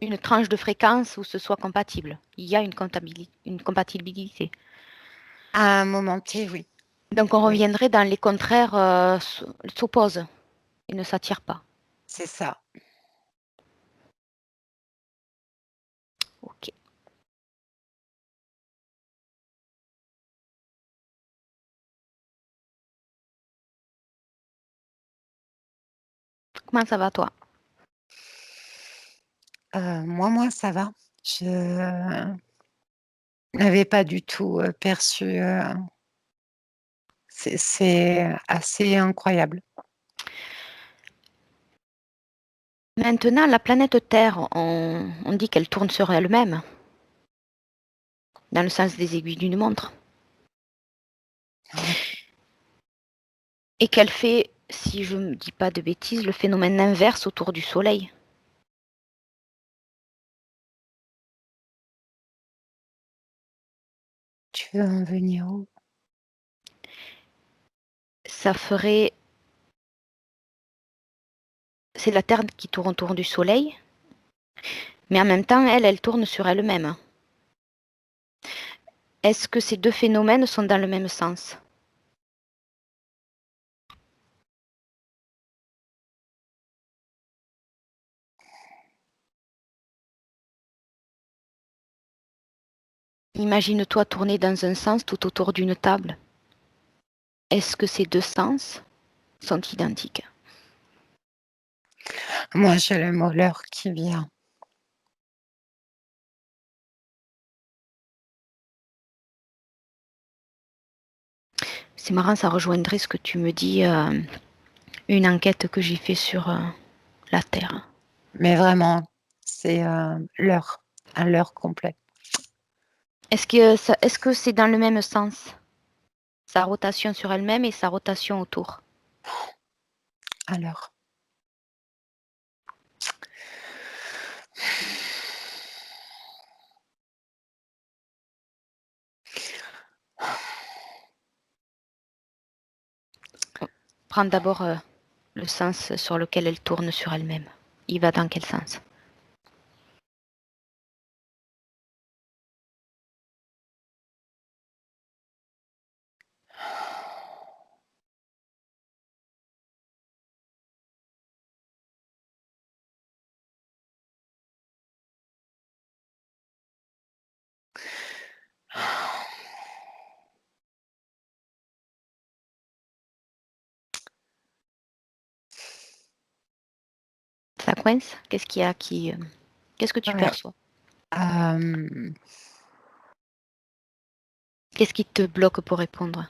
une tranche de fréquence où ce soit compatible. Il y a une compatibilité. À un moment T, oui, Donc on oui, reviendrait dans les contraires s'opposent et ne s'attirent pas. c'est ça. Ok. Comment ça va toi? Moi, ça va. Je n'avais pas du tout, perçu, c'est assez incroyable. Maintenant, la planète Terre, on dit qu'elle tourne sur elle-même, dans le sens des aiguilles d'une montre, Ouais. et qu'elle fait, si je ne dis pas de bêtises, le phénomène inverse autour du Soleil. Tu veux en venir où? Ça ferait, c'est la Terre qui tourne autour du Soleil, mais en même temps, elle tourne sur elle-même. Est-ce que ces deux phénomènes sont dans le même sens? Imagine-toi tourner dans un sens tout autour d'une table. Est-ce que ces deux sens sont identiques? Moi, j'ai le mot «l'heure» qui vient. C'est marrant, ça rejoindrait ce que tu me dis, une enquête que j'ai fait sur la Terre. Mais vraiment, c'est, l'heure, un leurre complet. Est-ce que c'est dans le même sens? Sa rotation sur elle-même et sa rotation autour. Alors. Prends d'abord le sens sur lequel elle tourne sur elle-même. Il va dans quel sens? Ça coince? Qu'est-ce qu'il y a qui... Qu'est-ce que tu Ouais. perçois? Euh, Qu'est-ce qui te bloque pour répondre?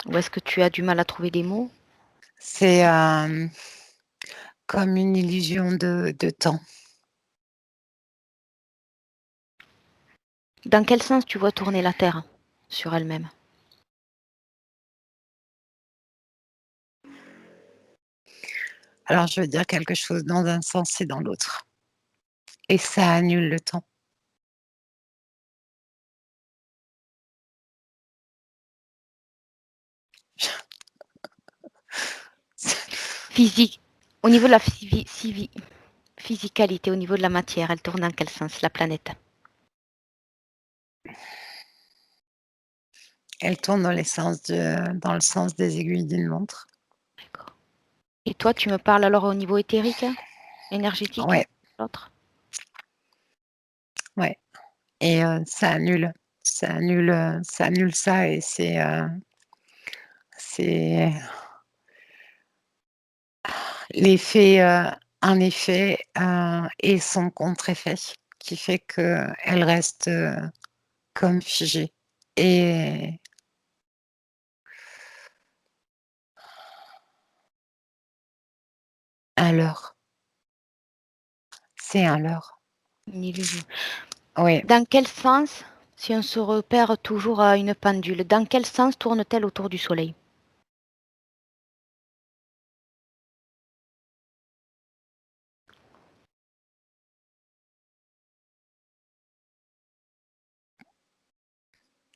Ou est-ce que tu as du mal à trouver des mots? c'est comme une illusion de temps. Dans quel sens tu vois tourner la Terre sur elle-même? Alors, je veux dire quelque chose dans un sens et dans l'autre. Et ça annule le temps. Physique. Au niveau de la physicalité, au niveau de la matière, elle tourne dans quel sens, la planète? Elle tourne dans le sens des aiguilles d'une montre. D'accord. Et toi, tu me parles alors au niveau éthérique, énergétique, Ouais, l'autre? ouais. Et ça annule ça et c'est l'effet, un effet, et son contre-effet qui fait qu'elle reste, comme figée et un leurre. C'est un leurre. Une illusion. Oui, Dans quel sens, si on se repère toujours à une pendule, dans quel sens tourne-t-elle autour du Soleil?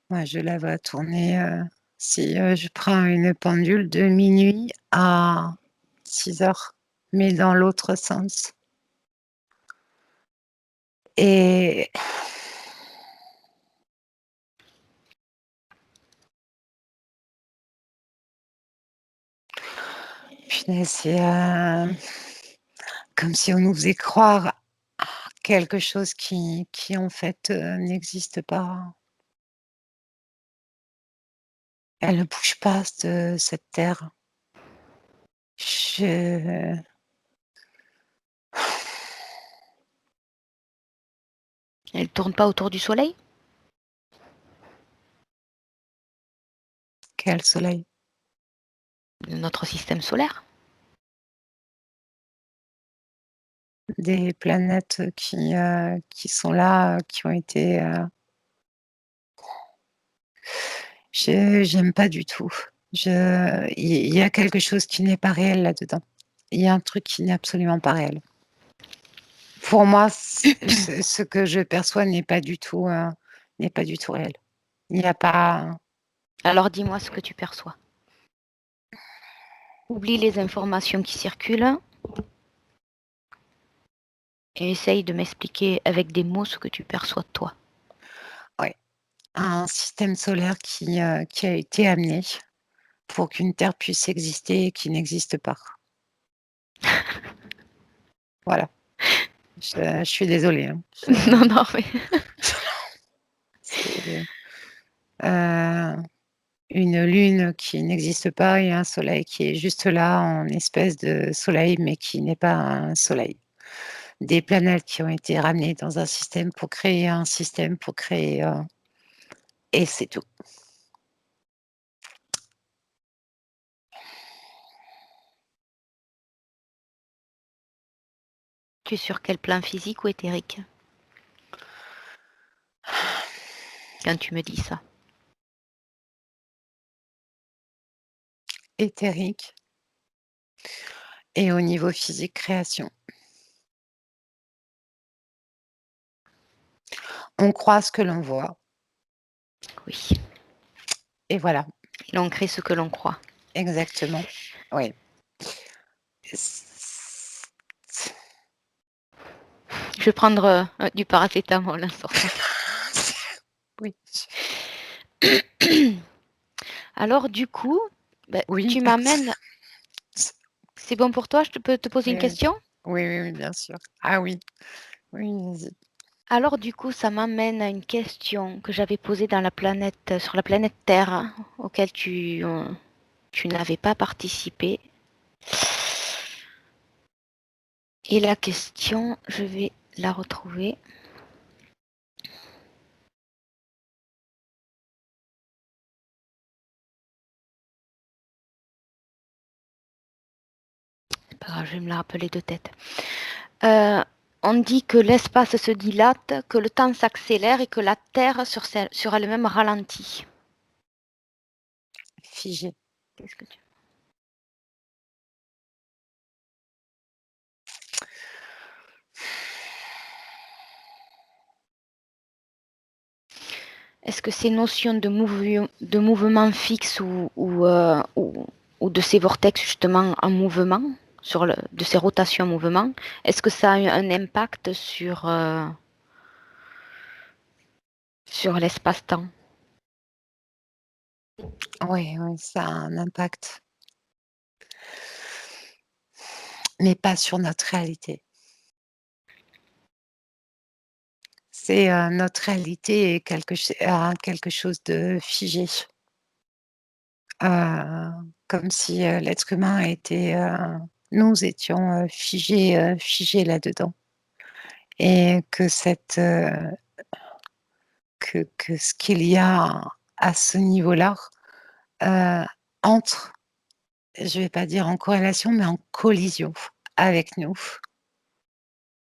moi je la vois tourner, si, je prends une pendule de minuit à 6 heures, mais dans l'autre sens et punaise, c'est, comme si on nous faisait croire à quelque chose qui en fait, n'existe pas. Elle ne bouge pas cette terre. Je Elle ne tourne pas autour du Soleil? Quel soleil? De notre système solaire? Des planètes qui sont là, qui ont été, j'aime pas du tout. Il y a quelque chose qui n'est pas réel là-dedans. Il y a un truc qui n'est absolument pas réel. Pour moi, ce que je perçois n'est pas du tout réel. Il n'y a pas Alors dis-moi ce que tu perçois. Oublie les informations qui circulent et essaye de m'expliquer avec des mots ce que tu perçois de toi. ouais, un système solaire qui a été amené pour qu'une Terre puisse exister et qui n'existe pas. Voilà. Je suis désolée, hein. Non, non, mais C'est, heu, une lune qui n'existe pas et un soleil qui est juste là en espèce de soleil, mais qui n'est pas un soleil. Des planètes qui ont été ramenées dans un système pour créer un système, pour créer, et c'est tout. tu es sur quel plan physique ou éthérique quand tu me dis ça? éthérique et au niveau physique, création. On croit ce que l'on voit Oui, et voilà, et l'on crée ce que l'on croit. exactement, oui. Je vais prendre, du paracétamol en sortant. Oui, Alors du coup, bah, oui, tu m'amènes c'est bon pour toi? Je te peux te poser une oui, question? oui, oui, oui, bien sûr. Ah oui, oui, vas-y. Alors du coup, ça m'amène à une question que j'avais posée dans la planète, sur la planète Terre, hein, auquel tu n'avais pas participé. Et la question, je vais la retrouver. C'est pas grave, je vais me la rappeler de tête. Euh, on dit que l'espace se dilate, que le temps s'accélère et que la Terre sur elle-même ralentit. Figé. Qu'est-ce que tu... Est-ce que ces notions de mouvement fixe ou de ces vortex justement en mouvement, de ces rotations en mouvement, est-ce que ça a un impact sur l'espace-temps? Oui, oui, ça a un impact, mais pas sur notre réalité. C'est, notre réalité est quelque chose de figé, comme si, l'être humain était, nous étions, figés là-dedans et que que ce qu'il y a à ce niveau-là, heu, entre, je vais pas dire en corrélation, mais en collision avec nous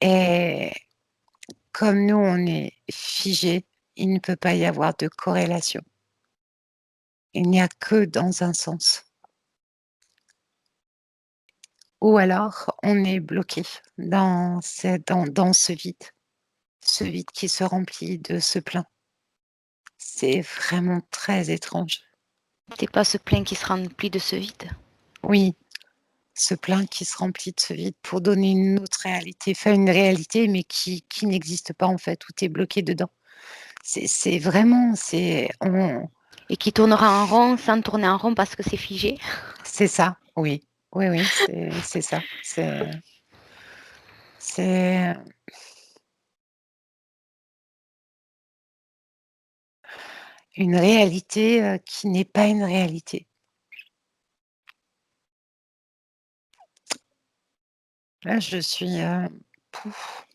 et comme nous, on est figés, il ne peut pas y avoir de corrélation. Il n'y a que dans un sens. Ou alors on est bloqué dans ce vide qui se remplit de ce plein. C'est vraiment très étrange. C'est pas ce plein qui se remplit de ce vide. Oui, ce plein qui se remplit de ce vide pour donner une autre réalité, enfin une réalité, mais qui n'existe pas en fait, où tu es bloqué dedans. C'est vraiment Et qui tournera en rond sans tourner en rond parce que c'est figé. c'est ça, oui. Oui, oui, c'est ça. C'est une réalité, qui n'est pas une réalité. Là, je suis, pouf,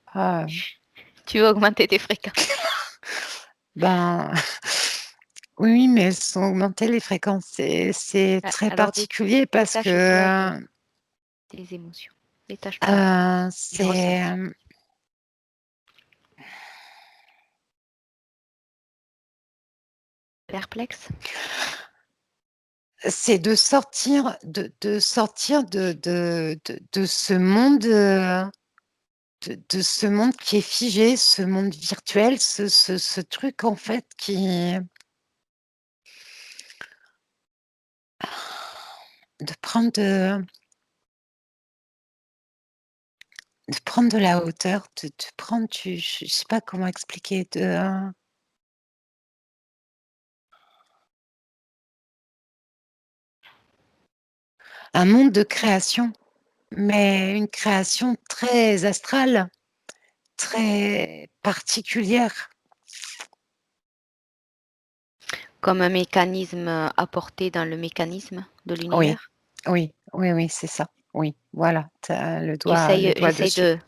ah, Tu veux augmenter tes fréquences. ben, oui, oui, mais elles sont augmentées les fréquences. C'est très Alors particulier parce détache-toi que, des émotions. Détache-toi du c'est, ressenti. Perplexe. c'est de sortir de ce monde, de ce monde qui est figé, ce monde virtuel, ce truc en fait qui de prendre de de prendre de la hauteur, de prendre du je sais pas comment expliquer, un monde de création, mais une création très astrale, très particulière. Comme un mécanisme apporté dans le mécanisme de Oui, l'univers. oui, oui, oui, c'est ça. Oui, voilà, tu as le J'essaye, doigt j'essaye dessus.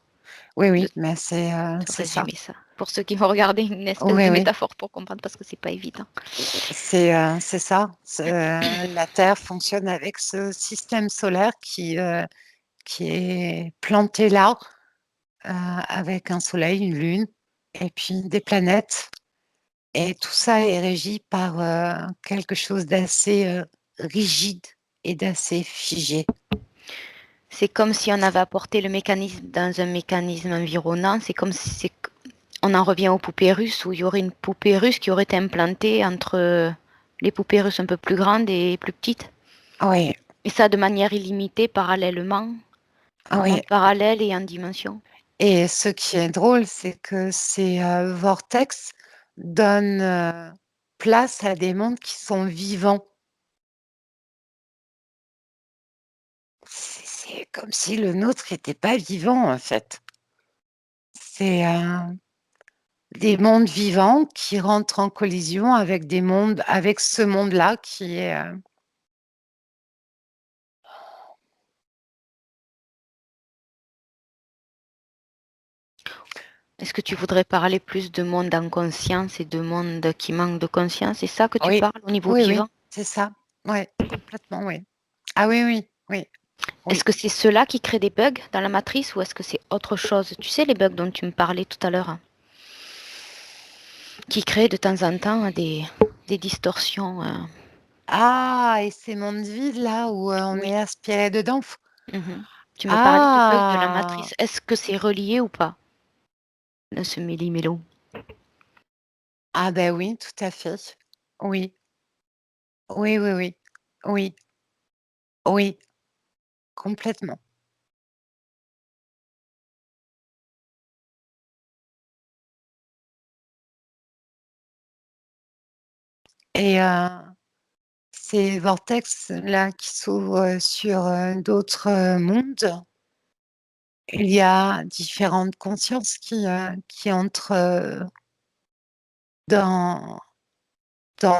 Oui, de oui, mais de c'est ça. résumer ça. Pour ceux qui vont regarder une espèce Oui, de oui, métaphore pour comprendre parce que c'est pas évident. c'est ça. La Terre fonctionne avec ce système solaire qui est planté là, avec un soleil, une lune et puis des planètes et tout ça est régi par, quelque chose d'assez, rigide et d'assez figé. C'est comme si on avait apporté le mécanisme dans un mécanisme environnant. C'est comme si on en revient aux poupées russes où il y aurait une poupée russe qui aurait été implantée entre les poupées russes un peu plus grandes et plus petites. Oui, Et ça de manière illimitée, parallèlement, en oui. parallèle et en dimension. Et ce qui est drôle, c'est que ces vortex donnent place à des mondes qui sont vivants. C'est comme si le nôtre n'était pas vivant, en fait. C'est des mondes vivants qui rentrent en collision avec des mondes, avec ce monde-là qui est. Est-ce que tu voudrais parler plus de monde en conscience et de monde qui manque de conscience? C'est ça que tu Oui, parles au niveau oui, oui, vivant? c'est ça. Oui, complètement, oui. Ah oui, oui, oui, Est-ce oui. que c'est cela qui crée des bugs dans la matrice ou est-ce que c'est autre chose? Tu sais, les bugs dont tu me parlais tout à l'heure, hein, qui créent de temps en temps des distorsions. Ah, et ces mondes vides là où on Oui. est aspiré dedans. Mhm. Tu me parlais de bugs de la Ah, matrice. Est-ce que c'est relié ou pas dans ce méli-mélo? ah ben oui, tout à fait. Oui, oui, oui, oui, oui, oui, complètement. Et ces vortex-là qui s'ouvrent sur, d'autres, mondes, il y a différentes consciences qui entrent, dans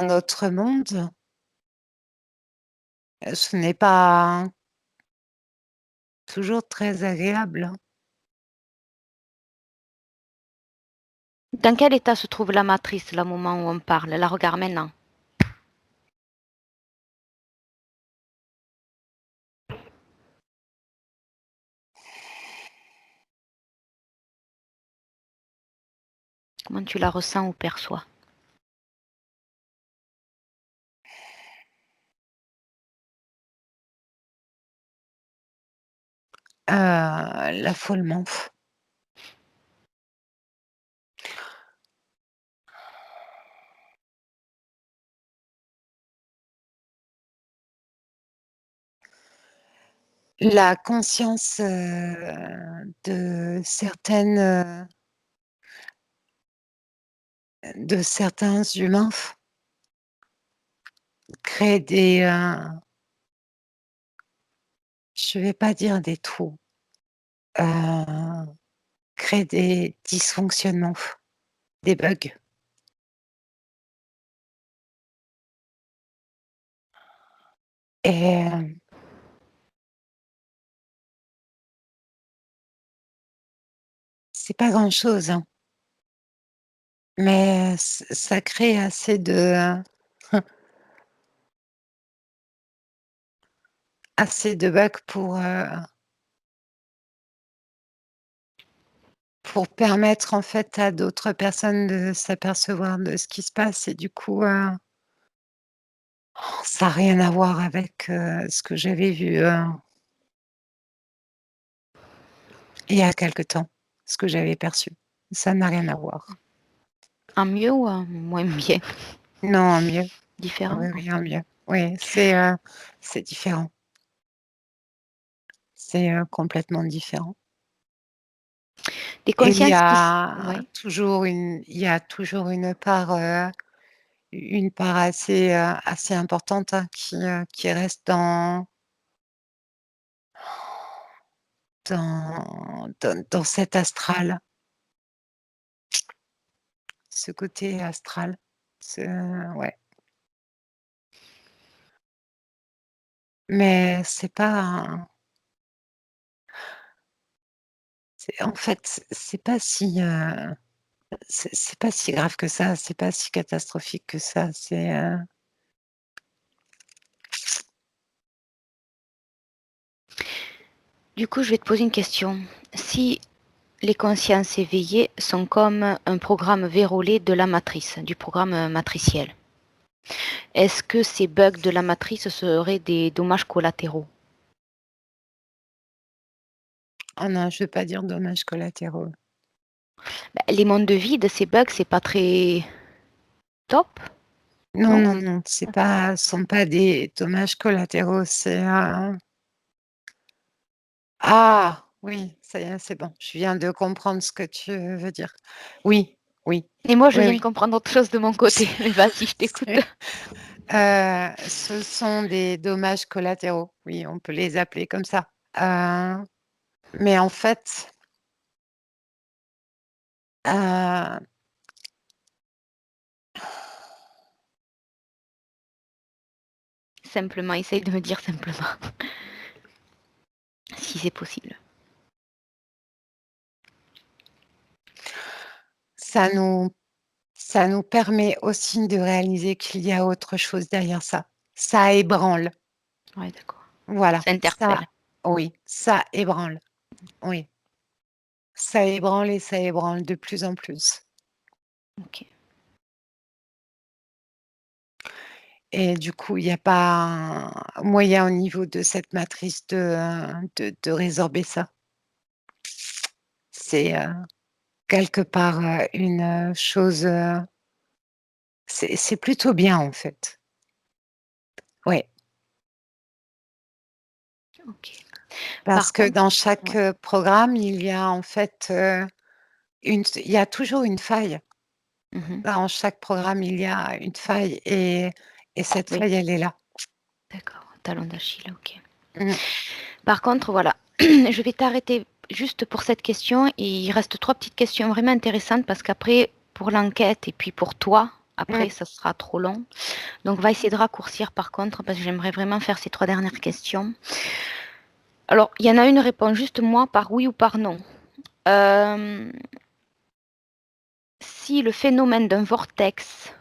notre monde. Ce n'est pas toujours très agréable, hein. Dans quel état se trouve la matrice, là, au moment où on parle? La regarde maintenant. Comment tu la ressens ou perçois? L'affolement. La conscience, de certains humains crée des, je vais pas dire des trous, heu, crée des dysfonctionnements, des bugs. Et c'est pas grand-chose, hein, mais ça crée assez de bugs pour permettre, en fait, à d'autres personnes de s'apercevoir de ce qui se passe et du coup, ça a rien à voir avec, ce que j'avais vu, il y a quelque temps, ce que j'avais perçu. Ça n'a rien à voir. En mieux ou en moins bien? Non, en mieux. Différent? Oui, oui, en mieux. Oui, c'est différent. C'est, complètement différent. Des Et il y consciences qui... a Oui. toujours une part assez importante, hein, qui reste dans cet astral, ce côté astral. Ce Ouais, mais c'est pas c'est en fait, c'est pas si grave que ça, c'est pas si catastrophique que ça, Du coup, je vais te poser une question. Si les consciences éveillées sont comme un programme vérolé de la matrice, du programme matriciel, Est-ce que ces bugs de la matrice seraient des dommages collatéraux? Oh non, je veux pas dire dommages collatéraux. Bah, les mondes de vide, ces bugs, c'est pas très top, Non, non? non, non, c'est pas sont pas des dommages collatéraux, c'est ah! Oui, ça y est, c'est bon. Je viens de comprendre ce que tu veux dire. Oui, oui, Et moi, je oui, viens de oui. comprendre autre chose de mon côté, mais vas-y, je t'écoute. C'est ce sont des dommages collatéraux. Oui, on peut les appeler comme ça. Mais en fait, heu, Simplement, essaye de me dire simplement, si c'est possible. ça nous ça nous permet aussi de réaliser qu'il y a autre chose derrière ça. Ça ébranle, Ouais, d'accord. voilà, Ça ça interpelle. oui, ça ébranle, oui. Ça ébranle et ça ébranle de plus en plus OK. et du coup, il y a pas un moyen au niveau de cette matrice de résorber ça. C'est, quelque part, une, chose, c'est plutôt bien, en fait. Ouais, OK. parce Par que contre dans chaque, ouais. programme, il y a en fait, il y a toujours une faille. Mmh. Dans chaque programme, il y a une faille et cette Oui, faille, elle est là. d'accord. Talon d'Achille, OK. Mmh, Par contre, voilà, je vais t'arrêter juste pour cette question et il reste 3 petites questions vraiment intéressantes parce qu'après, pour l'enquête et puis pour toi, après, mmh, ça sera trop long. Donc, on va essayer de raccourcir par contre parce que j'aimerais vraiment faire ces 3 dernières questions. Alors, il y en a une, réponds juste moi par oui ou par non. Hem, Si le phénomène d'un vortex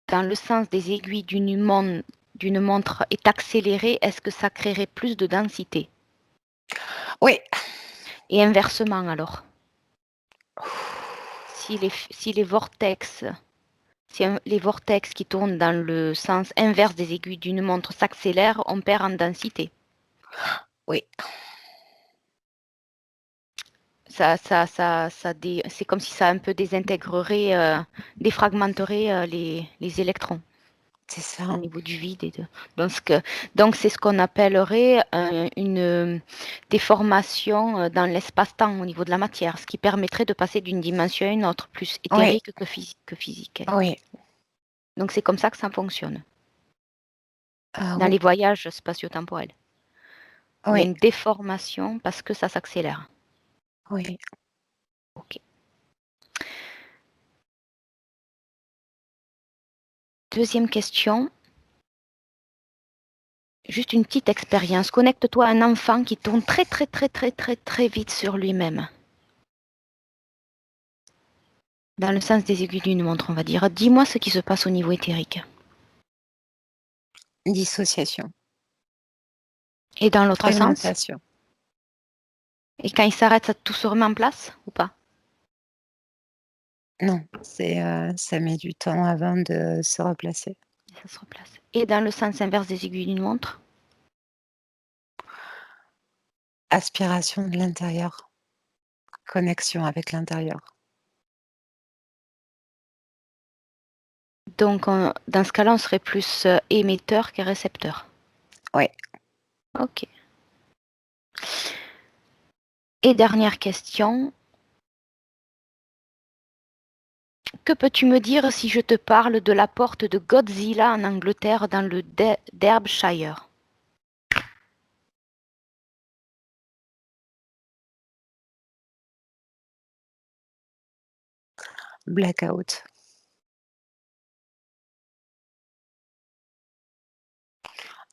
dans le sens des aiguilles d'une montre est accéléré, est-ce que ça créerait plus de densité? oui. Et inversement alors? Si les vortex les vortex qui tournent dans le sens inverse des aiguilles d'une montre s'accélèrent, on perd en densité. Oui, C'est comme si ça un peu désintégrerait, défragmenterait les électrons c'est au ça. niveau du vide. Donc c'est ce qu'on appellerait une déformation dans l'espace-temps au niveau de la matière, ce qui permettrait de passer d'une dimension à une autre, plus Oui, éthérique que physique. oui, Donc c'est comme ça que ça fonctionne dans oui, les voyages spatio-temporels. Il y a oui, une déformation parce que ça s'accélère. oui. OK. Deuxième question, juste une petite expérience. Connecte-toi à un enfant qui tourne très, très, très, très, très, très vite sur lui-même, dans le sens des aiguilles d'une montre, on va dire. Dis-moi ce qui se passe au niveau éthérique. Dissociation, Et dans l'autre sens? fragmentation. Et quand il s'arrête, tout se remet en place ou pas? Non, ça met du temps avant de se replacer. Ça se replace. Et dans le sens inverse des aiguilles d'une montre? Aspiration de l'intérieur, connexion avec l'intérieur. Donc, dans ce cas-là, on serait plus émetteur que récepteur. Oui. OK. Et dernière question, que peux-tu me dire si je te parle de la porte de Godzilla en Angleterre dans le Derbyshire? Blackout.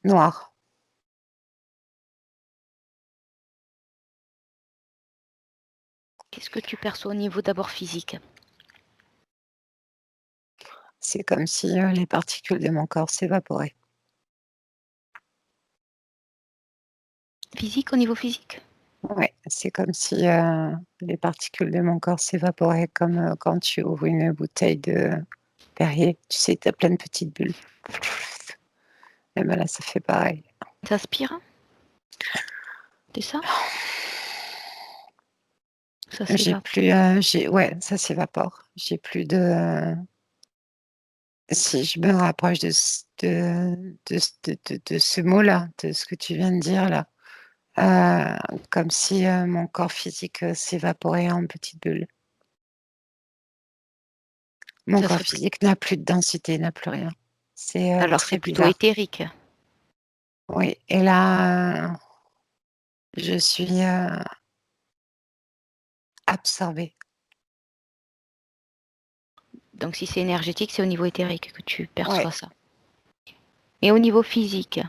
Noir. Qu'est-ce que tu perçois au niveau d'abord physique? C'est comme si, les particules de mon corps s'évaporaient. Physique au niveau physique? Ouais, c'est comme si, les particules de mon corps s'évaporaient comme, quand tu ouvres une bouteille de Perrier, tu sais, tu as plein de petites bulles. Et ben là, ça fait pareil. T'aspires? C'est ça? Ça J'ai s'évapore. plus, ouais, ça s'évapore. J'ai plus de si je me rapproche de ce mot-là, de ce que tu viens de dire là, comme si, mon corps physique, s'évaporait en petites bulles. Mon Ça corps serait plus... physique n'a plus de densité, n'a plus rien. C'est, Alors c'est très plutôt bizarre. éthérique. Oui et là, je suis, absorbée. Donc si c'est énergétique, c'est au niveau éthérique que tu Ouais, perçois ça. Et au niveau physique?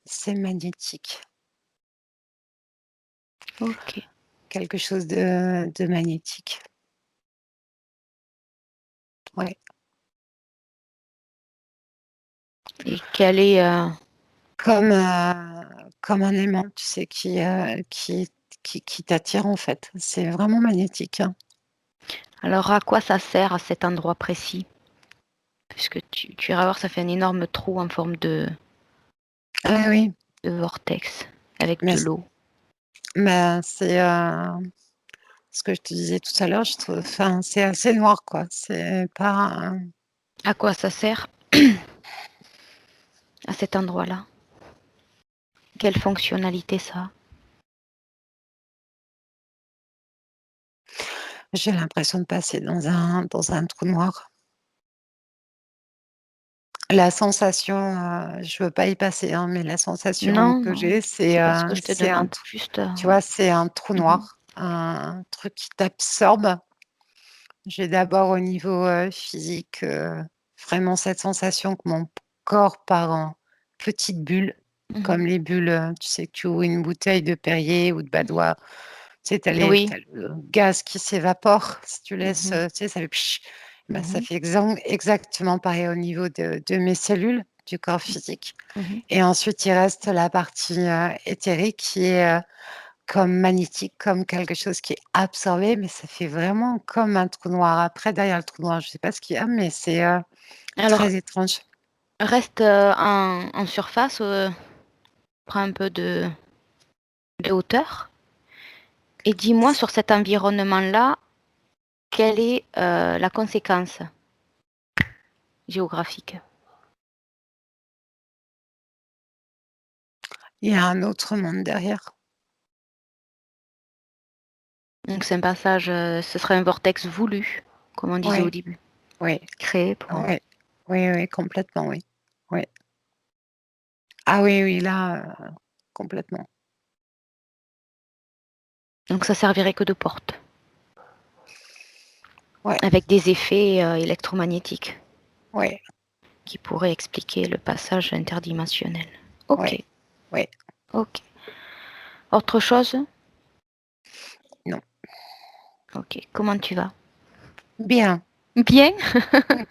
c'est magnétique. Ok. Quelque chose de magnétique. Ouais. Et quel est... Comme, comme un aimant, tu sais, qui t'attire, en fait. C'est vraiment magnétique, hein. Alors à quoi ça sert à cet endroit précis? Puisque tu iras voir, ça fait un énorme trou en forme Ah oui, de vortex avec de mais l'eau. c'est, ce que je te disais tout à l'heure, je trouve enfin, c'est assez noir, quoi. C'est pas, À quoi ça sert à cet endroit-là? Quelle fonctionnalité ça a? j'ai l'impression de passer dans un trou noir. La sensation, je veux pas y passer, hein, mais la sensation Non, que non, j'ai, c'est pas ce que je te c'est un demande. trou Juste... tu vois, c'est un trou mhm, noir, un truc qui t'absorbe. J'ai d'abord au niveau, physique, vraiment cette sensation que mon corps part en petites bulles, mhm, comme les bulles, tu sais, que tu ouvres une bouteille de Perrier ou de mhm. Badoit, tu sais, tu as Oui. le gaz qui s'évapore, si tu laisses, Mhm, tu sais, ça fait pch. Bah, ça mhm, fait exactement pareil au niveau de mes cellules, du corps physique mhm. et ensuite il reste la partie, éthérique qui est, comme magnétique, comme quelque chose qui est absorbé, mais ça fait vraiment comme un trou noir. Après, derrière le trou noir, je sais pas ce qu'il y a, mais c'est, Alors, très étrange. reste en surface, prends un peu de hauteur et dis-moi sur cet environnement-là, quelle est la conséquence géographique? Il y a un autre monde derrière. Donc c'est un passage, ce serait un vortex voulu, comme on disait au Ouais, début, ouais, créé pour... ouais. Oui, oui, complètement, oui. Oui. Ah oui, oui, là, complètement. Donc ça servirait que de porte, Ouais, avec des effets électromagnétiques ouais, qui pourraient expliquer le passage interdimensionnel. Ok, ouais, ouais. ok. Autre chose? Non. Ok. Comment tu vas? Bien. Bien? Mmh,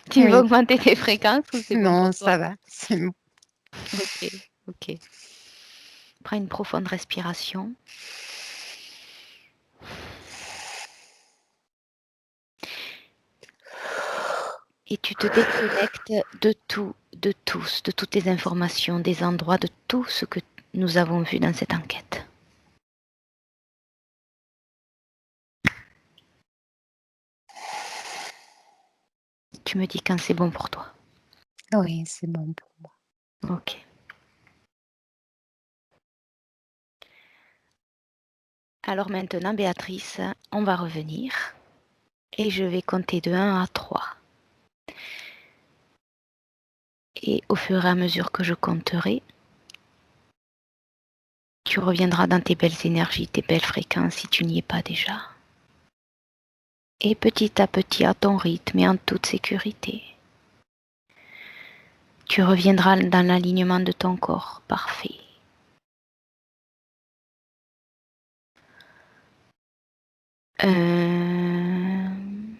Tu veux oui. augmenter tes fréquences ou c'est bon pour Non, toi? ça va, c'est bon. Ok, ok. Prends une profonde respiration et tu te déconnectes de tout, de tous, de toutes les informations, des endroits, de tout ce que nous avons vu dans cette enquête. Tu me dis quand c'est bon pour toi. Oui, c'est bon pour moi. Ok. Alors maintenant, Béatrice, on va revenir et je vais compter de 1 à 3. Et au fur et à mesure que je compterai, tu reviendras dans tes belles énergies, tes belles fréquences si tu n'y es pas déjà. Et petit à petit, à ton rythme et en toute sécurité, tu reviendras dans l'alignement de ton corps parfait. 1,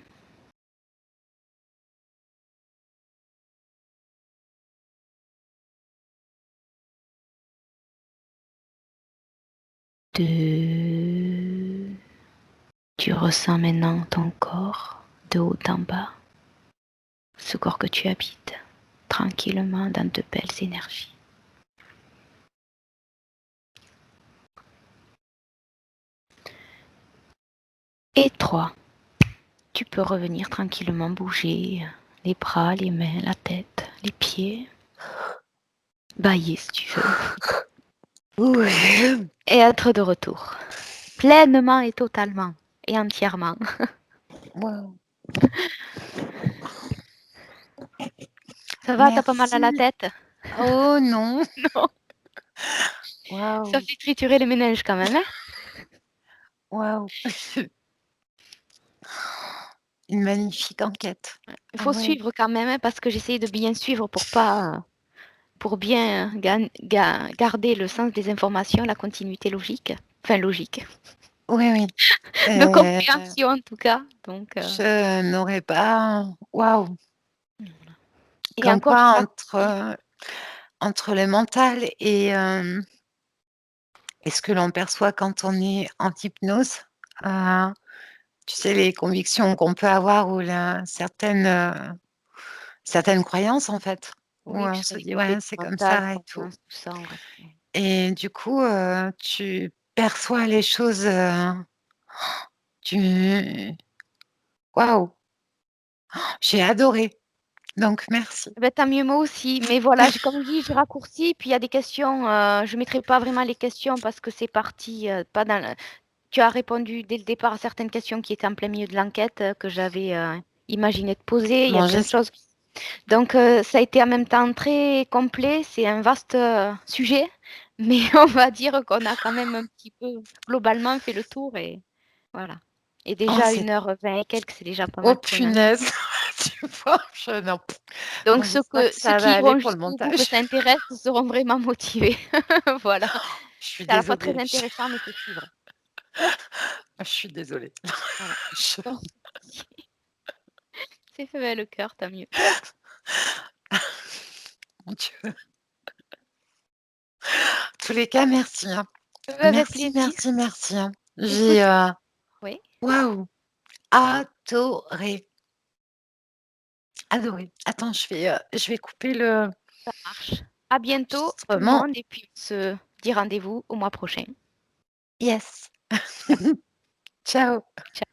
2, 2. Tu ressens maintenant ton corps de haut en bas, ce corps que tu habites, tranquillement dans de belles énergies. Et 3. Tu peux revenir tranquillement bouger les bras, les mains, la tête, les pieds. Bailler si tu veux. Oui. Et être de retour. Pleinement et totalement. Et entièrement. Wow. Ça va, t'as pas mal à la Merci. tête? Oh non. Non. Ça Waouh. fait triturer les méninges quand même, hein? Waouh. Une magnifique enquête. Il Ah faut ouais. suivre quand même, hein, parce que j'essaye de bien suivre pour bien garder le sens des informations, la continuité logique. Enfin, logique. Oui, oui. De compréhension en tout cas. Donc, Je n'aurais pas waouh! et Comme encore, j'ai quoi pas compris. entre le mental et ce que l'on perçoit quand on est en hypnose, heu, tu sais, les convictions qu'on peut avoir ou la certaines croyances, en fait, où Oui, puis on sur se les dit: effets «Ouais, du c'est comme mental, ça et tout» croyances, tout ça, ouais. et du coup, tu perçois les choses, tu waouh! J'ai adoré, donc merci. Eh ben, tant mieux, moi aussi. Mais voilà, comme je dis, j'ai raccourci. Puis il y a des questions, je ne mettrai pas vraiment les questions parce que c'est parti, pas dans tu as répondu dès le départ à certaines questions qui étaient en plein milieu de l'enquête, que j'avais imaginé de poser. Il y a Bon, plein de j'es choses. Donc ça a été en même temps très complet. C'est un vaste sujet. Mais on va dire qu'on a quand même un petit peu globalement fait le tour. Et voilà. Et oh, déjà c'est 1h20 et quelques, c'est déjà pas oh mal prenant. punaise! Tu vois? Je non. Donc Bon, j'espère que ceux ça va qui aller iront pour le jusqu'au bout, que montage. ça intéresse, seront vraiment motivés. Voilà. Je suis C'est à la fois très désolée, intéressant, mais faut suivre. je suis désolée. Voilà. Je Bon, c'est fait avec le cœur, tant mieux. mon Dieu. En tous les cas, merci, hein. Avec Merci, plaisir. merci, merci, hein. Écoute, J'ai, oui, waouh, adoré, adoré. Attends, je vais couper ça marche. À bientôt tout le l'enregistrement. monde et puis on se dit rendez-vous au mois prochain. Yes. Ciao. Ciao. Ciao.